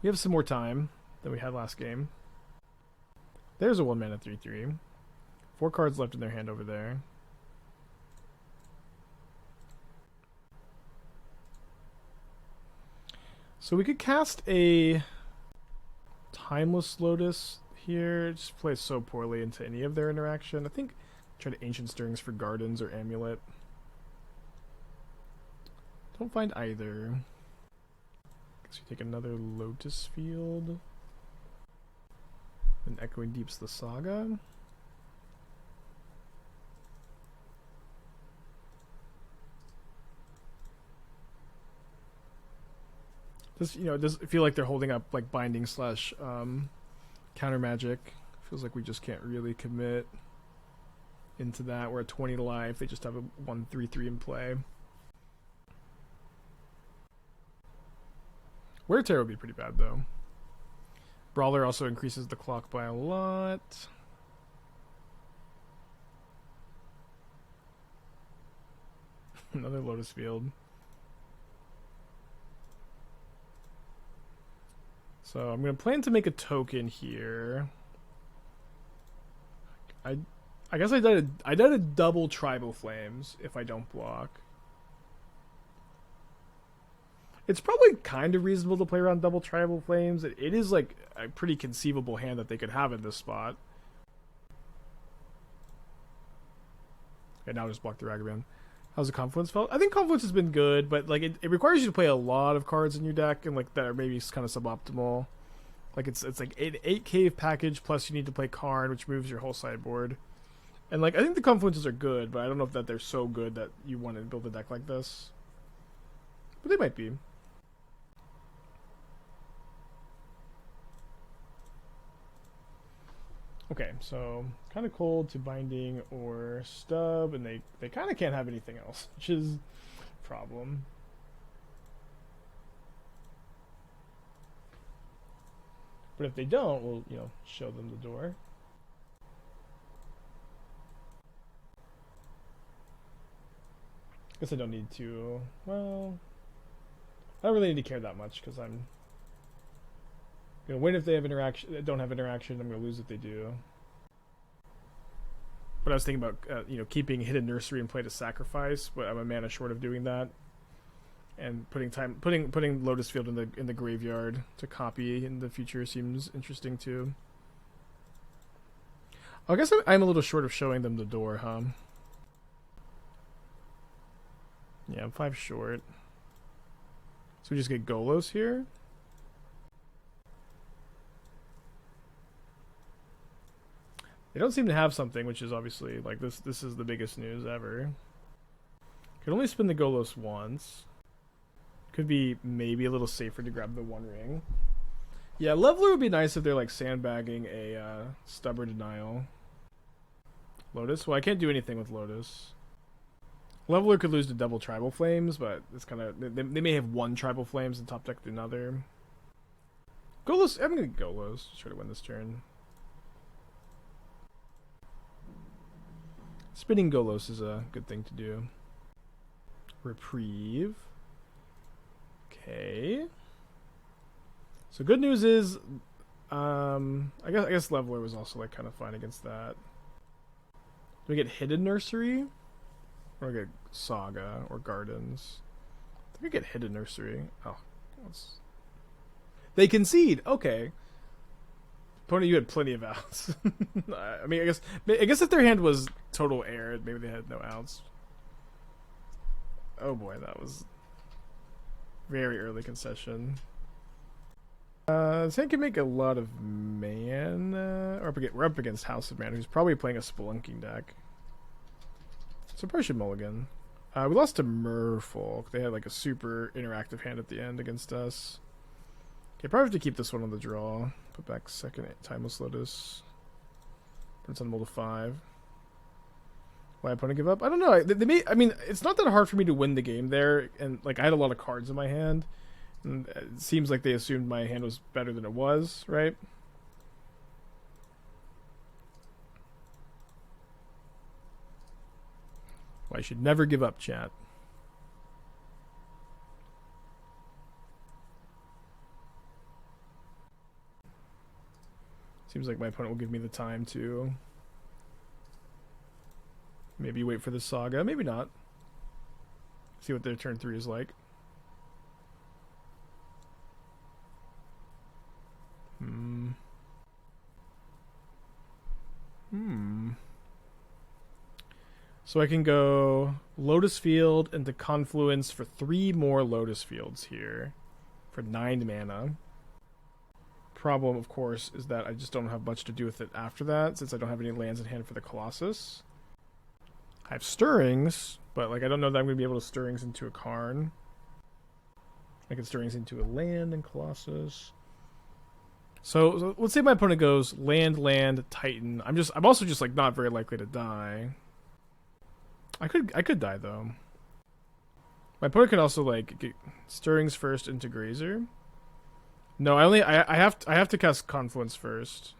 we have some more time than we had last game. There's a 1-mana 3/3. 4 cards left in their hand over there. So we could cast a Timeless Lotus here. It just plays so poorly into any of their interaction. I think try to Ancient Stirrings for Gardens or Amulet. Don't find either. Guess we take another Lotus Field. And Echoing Deep's the Saga. It does feel like they're holding up like binding slash counter magic. Feels like we just can't really commit into that. We're at 20 life. They just have a 1/3/3 in play. Wear Tear would be pretty bad though. Brawler also increases the clock by a lot. Another Lotus Field. So I'm going to plan to make a token here. I guess I did a double Tribal Flames if I don't block. It's probably kind of reasonable to play around double Tribal Flames. It is like a pretty conceivable hand that they could have in this spot. Okay, now I'll just block the Ragavan. How's the Confluence felt? I think Confluence has been good, but like it requires you to play a lot of cards in your deck and like that are maybe kind of suboptimal. Like it's like an 8 cave package plus you need to play Karn, which moves your whole sideboard. And like I think the Confluences are good, but I don't know if that they're so good that you want to build a deck like this. But they might be. Okay, so kind of cold to binding or stub, and they kind of can't have anything else, which is a problem. But if they don't, we'll show them the door. Guess I don't need to. Well, I don't really need to care that much because I'm gonna win if they have interaction. Don't have interaction. I'm gonna lose if they do. But I was thinking about keeping Hidden Nursery in play to sacrifice, but I'm a mana short of doing that. And putting Lotus Field in the graveyard to copy in the future seems interesting too. I guess I'm a little short of showing them the door, huh? Yeah, I'm 5 short. So we just get Golos here. They don't seem to have something, which is obviously like this is the biggest news ever. Could only spin the Golos once. Could be maybe a little safer to grab the One Ring. Yeah, Leveler would be nice if they're like sandbagging a Stubborn Denial. Lotus? Well, I can't do anything with Lotus. Leveler could lose to double Tribal Flames, but it's kind of they may have 1 Tribal Flames and top deck another. Golos, I'm gonna Golos. Try to win this turn. Spinning Golos is a good thing to do. Reprieve. Okay. So good news is, I guess Leveler was also like kind of fine against that. Do we get Hidden Nursery? Or get Saga or Gardens? I think we get Hidden Nursery. Oh. They concede. Okay. Opponent, you had plenty of outs. I mean, I guess if their hand was total air, maybe they had no outs. Oh boy, that was very early concession. This hand can make a lot of mana. We're up against House of Mana, who's probably playing a Spelunking deck. So probably should mulligan. We lost to Merfolk. They had like a super interactive hand at the end against us. Okay, probably have to keep this one on the draw. Put back second Timeless Lotus. Put on to 5. Why opponent give up? I don't know. I mean, it's not that hard for me to win the game there, and like I had a lot of cards in my hand, and it seems like they assumed my hand was better than it was, right? Well, I should never give up, chat. Seems like my opponent will give me the time to maybe wait for the Saga. Maybe not. See what their turn 3 is like. So I can go Lotus Field into Confluence for 3 more Lotus Fields here for 9 mana. Problem, of course, is that I just don't have much to do with it after that, since I don't have any lands in hand for the Colossus. I have Stirrings, but like I don't know that I'm going to be able to Stirrings into a Karn. I can Stirrings into a land and Colossus. So let's say my opponent goes land, Titan. I'm also just like not very likely to die. I could die though. My opponent could also like get Stirrings first into Grazer. No, I have to cast Confluence first.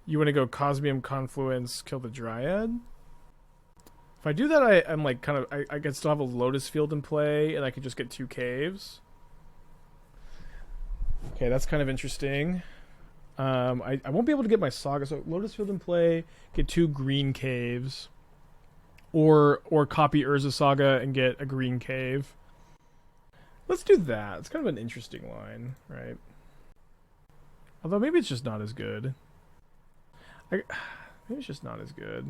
You want to go Cosmium Confluence, kill the Dryad? If I do that, I'm like kind of I can still have a Lotus Field in play, and I can just get 2 caves. Okay, that's kind of interesting. I won't be able to get my Saga, so Lotus Field in play, get 2 green caves, or copy Urza Saga and get a green cave. Let's do that. It's kind of an interesting line, right? Although maybe it's just not as good. Maybe it's just not as good.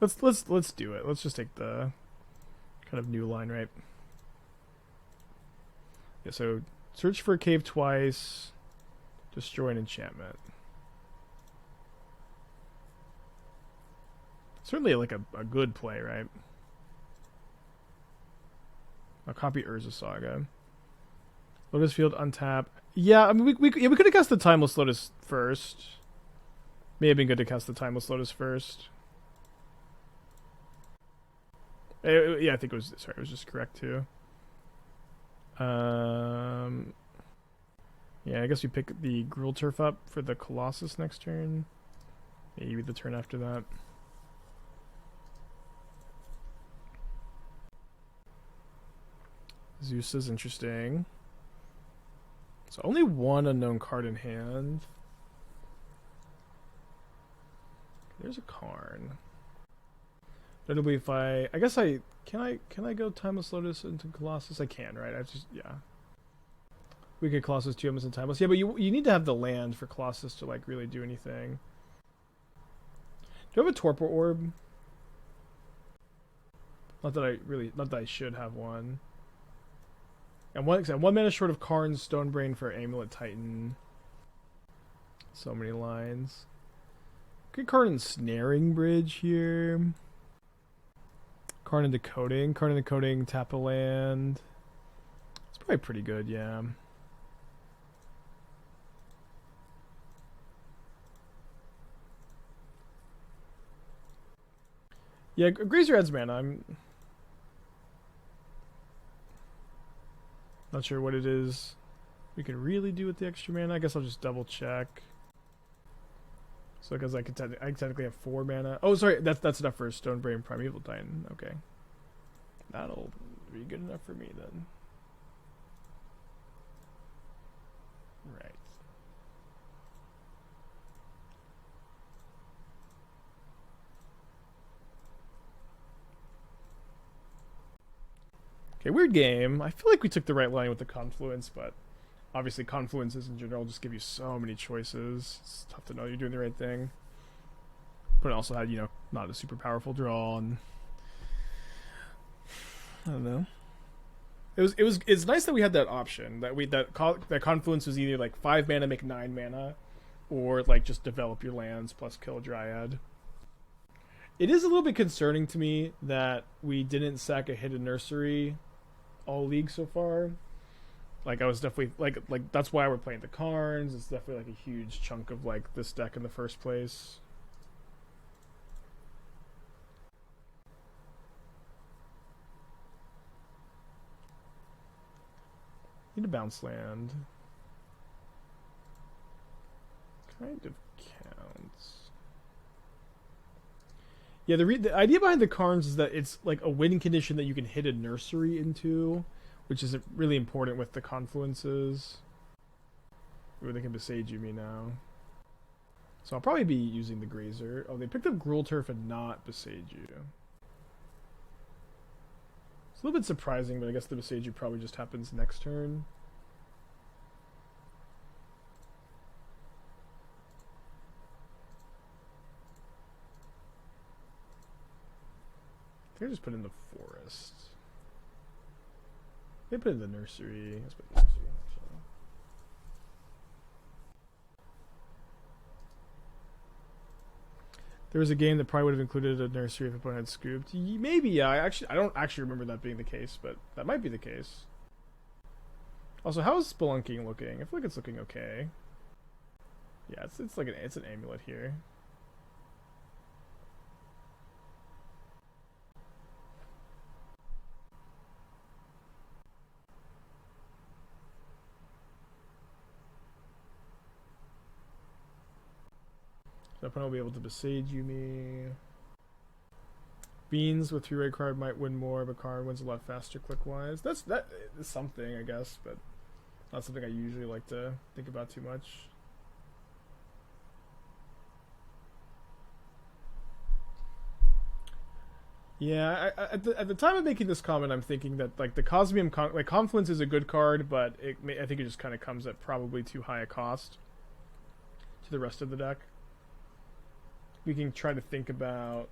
Let's do it. Let's just take the kind of new line, right? Yeah, so search for a cave twice, destroy an enchantment. Certainly like a good play, right? I'll copy Urza Saga. Lotus Field untap. Yeah, I mean we could have cast the Timeless Lotus first. May have been good to cast the Timeless Lotus first. Yeah, I think it was. Sorry, it was just correct too. Yeah, I guess we pick the Gruul Turf up for the Colossus next turn. Maybe the turn after that. Zeus is interesting. So only 1 unknown card in hand. There's a Karn. Notably, if I guess can I go Timeless Lotus into Colossus? I can, right? We could Colossus 2 and Timeless. Yeah, but you need to have the land for Colossus to like really do anything. Do I have a Torpor Orb? Not that I should have one. And 1 mana short of Karn's Stonebrain for Amulet Titan. So many lines. Good Karn Ensnaring Bridge here. Karn into Coating. Karn into Coating, tap a land. It's probably pretty good, yeah. Yeah, Grazer adds mana. I'm not sure what it is we can really do with the extra mana. I guess I'll just double check. So because I technically have 4 mana. Oh, sorry, that's enough for a Stonebrain Primeval Titan. Okay, that'll be good enough for me then. Okay, weird game. I feel like we took the right line with the Confluence, but obviously Confluences in general just give you so many choices. It's tough to know you're doing the right thing. But it also had, you know, not a super powerful draw, and I don't know. It's nice that we had that option, that Confluence was either like 5 mana make 9 mana, or like just develop your lands plus kill a Dryad. It is a little bit concerning to me that we didn't sack a Hidden Nursery all league so far. Like, I was definitely like that's why we're playing the Karns. It's definitely like a huge chunk of like this deck in the first place. Need a bounce land. Kind of counts. Yeah, the idea behind the Karns is that it's like a win condition that you can hit a Nursery into, which is really important with the Confluences. Ooh, they can Besage me now. So I'll probably be using the Grazer. Oh, they picked up Gruul Turf and not Besage you. It's a little bit surprising, but I guess the Besage you probably just happens next turn. I think I just put in the Forest. They put in the Nursery. Let's put the Nursery in, actually. There was a game that probably would have included a Nursery if opponent had scooped. Maybe, yeah. I don't actually remember that being the case, but that might be the case. Also, how is Spelunking looking? I feel like it's looking okay. Yeah, it's like it's an amulet here. The opponent will be able to Besage you me. Beans with 3 red card might win more, but Karn wins a lot faster click-wise. That is something, I guess, but not something I usually like to think about too much. Yeah, at the time of making this comment, I'm thinking that like the Cosmium Confluence is a good card, but I think it just kind of comes at probably too high a cost to the rest of the deck. We can try to think about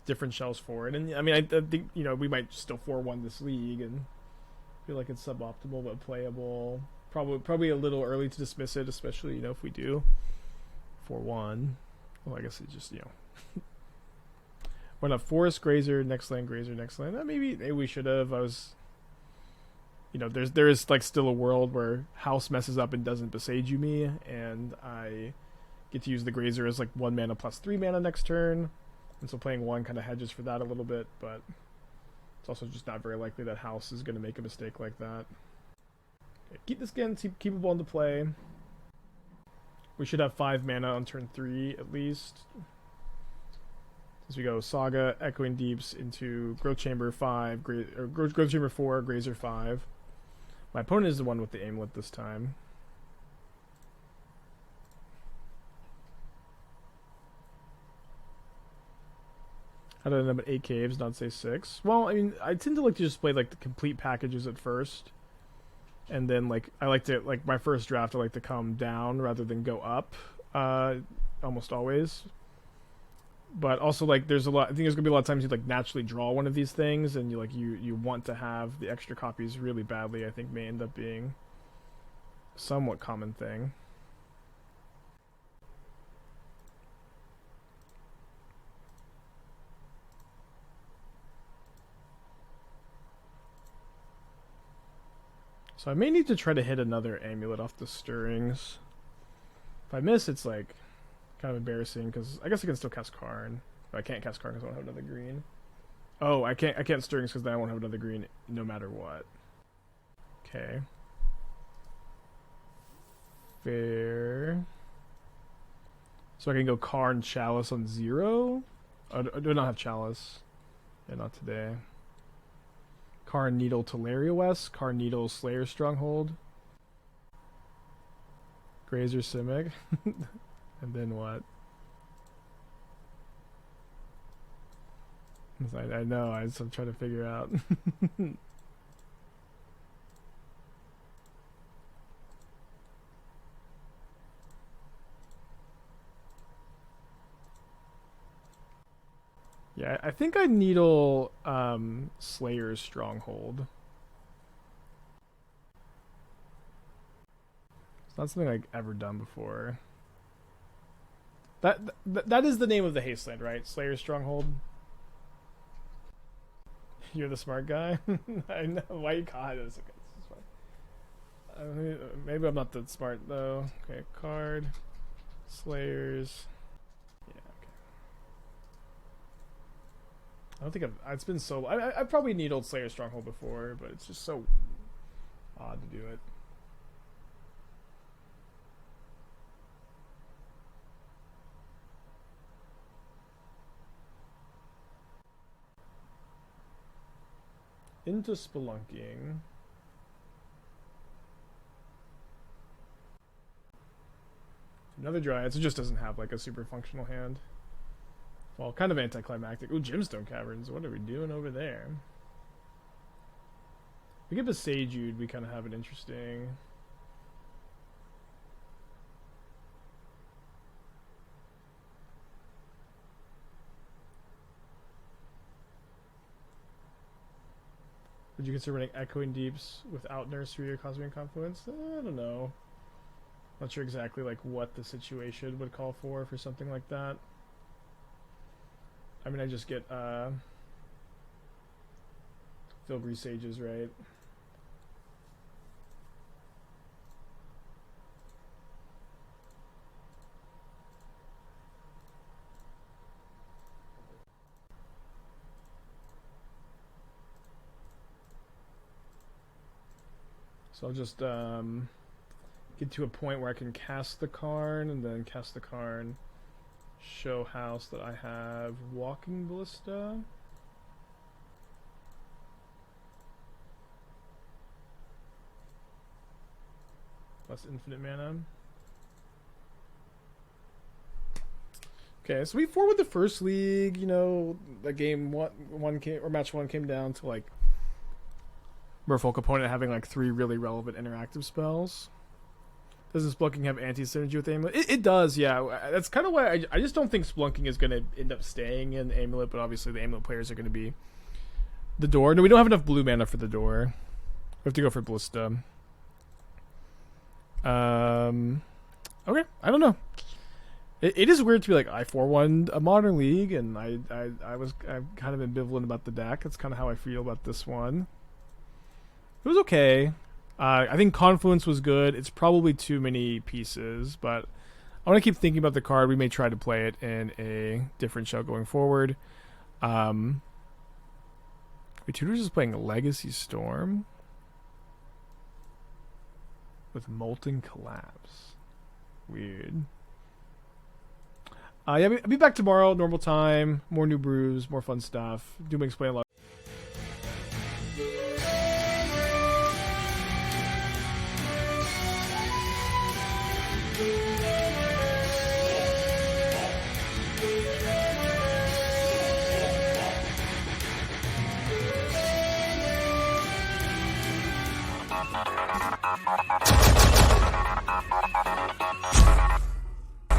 different shells for it, and I mean, I think, you know, we might still 4-1 this league and feel like it's suboptimal but playable. Probably a little early to dismiss it, especially, you know, if we do 4-1. Well, I guess it just, you know. Why not Forest Grazer, next land Grazer, next land? Maybe we should have. I was, you know, there is like still a world where House messes up and doesn't Besage you me, and I get to use the Grazer as like 1 mana plus 3 mana next turn, and so playing 1 kind of hedges for that a little bit, but it's also just not very likely that House is going to make a mistake like that. Okay, keep this again, keepable into play. We should have 5 mana on turn 3 at least. As we go Saga, Echoing Deeps into Growth Chamber 5, Growth Chamber 4, Grazer 5. My opponent is the one with the Amulet this time. How did I end up at 8 caves, not say 6? Well, I mean, I tend to like to just play like the complete packages at first. And then like I like to, like my first draft, I like to come down rather than go up. Almost always. But also, like, there's a lot. I think there's gonna be a lot of times you like naturally draw one of these things, and you want to have the extra copies really badly. I think may end up being a somewhat common thing. So I may need to try to hit another amulet off the Stirrings. If I miss, it's like kind of embarrassing, because I guess I can still cast Karn. But I can't cast Karn because I won't have another green. Oh, I can't Stirrings because then I won't have another green no matter what. Okay. Fair. So I can go Karn Chalice on 0? Oh, I do not have Chalice. Yeah, not today. Karn Needle Teleria West. Karn Needle Slayer Stronghold. Grazer Simic. And then what? I know. I'm trying to figure out. Yeah, I think I needle Slayer's Stronghold. It's not something I've ever done before. That is the name of the Hasteland, right? Slayer's Stronghold. You're the smart guy. I know. Why you caught this? Okay, maybe I'm not that smart though. Okay, card, Slayers. Yeah. Okay. I don't think it's been so. I've probably needled Slayer's Stronghold before, but it's just so odd to do it. Into spelunking. Another Dryad, so it just doesn't have like a super functional hand. Well, kind of anticlimactic. Ooh, Gemstone Caverns. What are we doing over there? If we get the Sageude, we kind of have an interesting. Would you consider running Echoing Deeps without Nursery or Cosmium Confluence? I don't know. Not sure exactly like what the situation would call for something like that. I mean, I just get Filigree Sages, right? So I'll just get to a point where I can cast the Karn, and then cast the Karn, show house that I have Walking Ballista. Plus infinite mana. Okay, so we forward the first league, you know, the game match one came down to like Merfolk opponent having like 3 really relevant interactive spells. Doesn't Splunking have anti-synergy with Amulet? It does, yeah. That's kind of why I just don't think Splunking is going to end up staying in Amulet, but obviously the Amulet players are going to be the door. No, we don't have enough blue mana for the door. We have to go for Ballista. Okay, I don't know. It is weird to be like, I 4-1 a Modern League, and I'm kind of ambivalent about the deck. That's kind of how I feel about this one. It was okay. I think Confluence was good. It's probably too many pieces, but I want to keep thinking about the card. We may try to play it in a different show going forward. Wait, Tudor's is playing Legacy Storm with Molten Collapse. Weird. Yeah, I'll be back tomorrow, normal time. More new brews, more fun stuff. Doom explain a lot.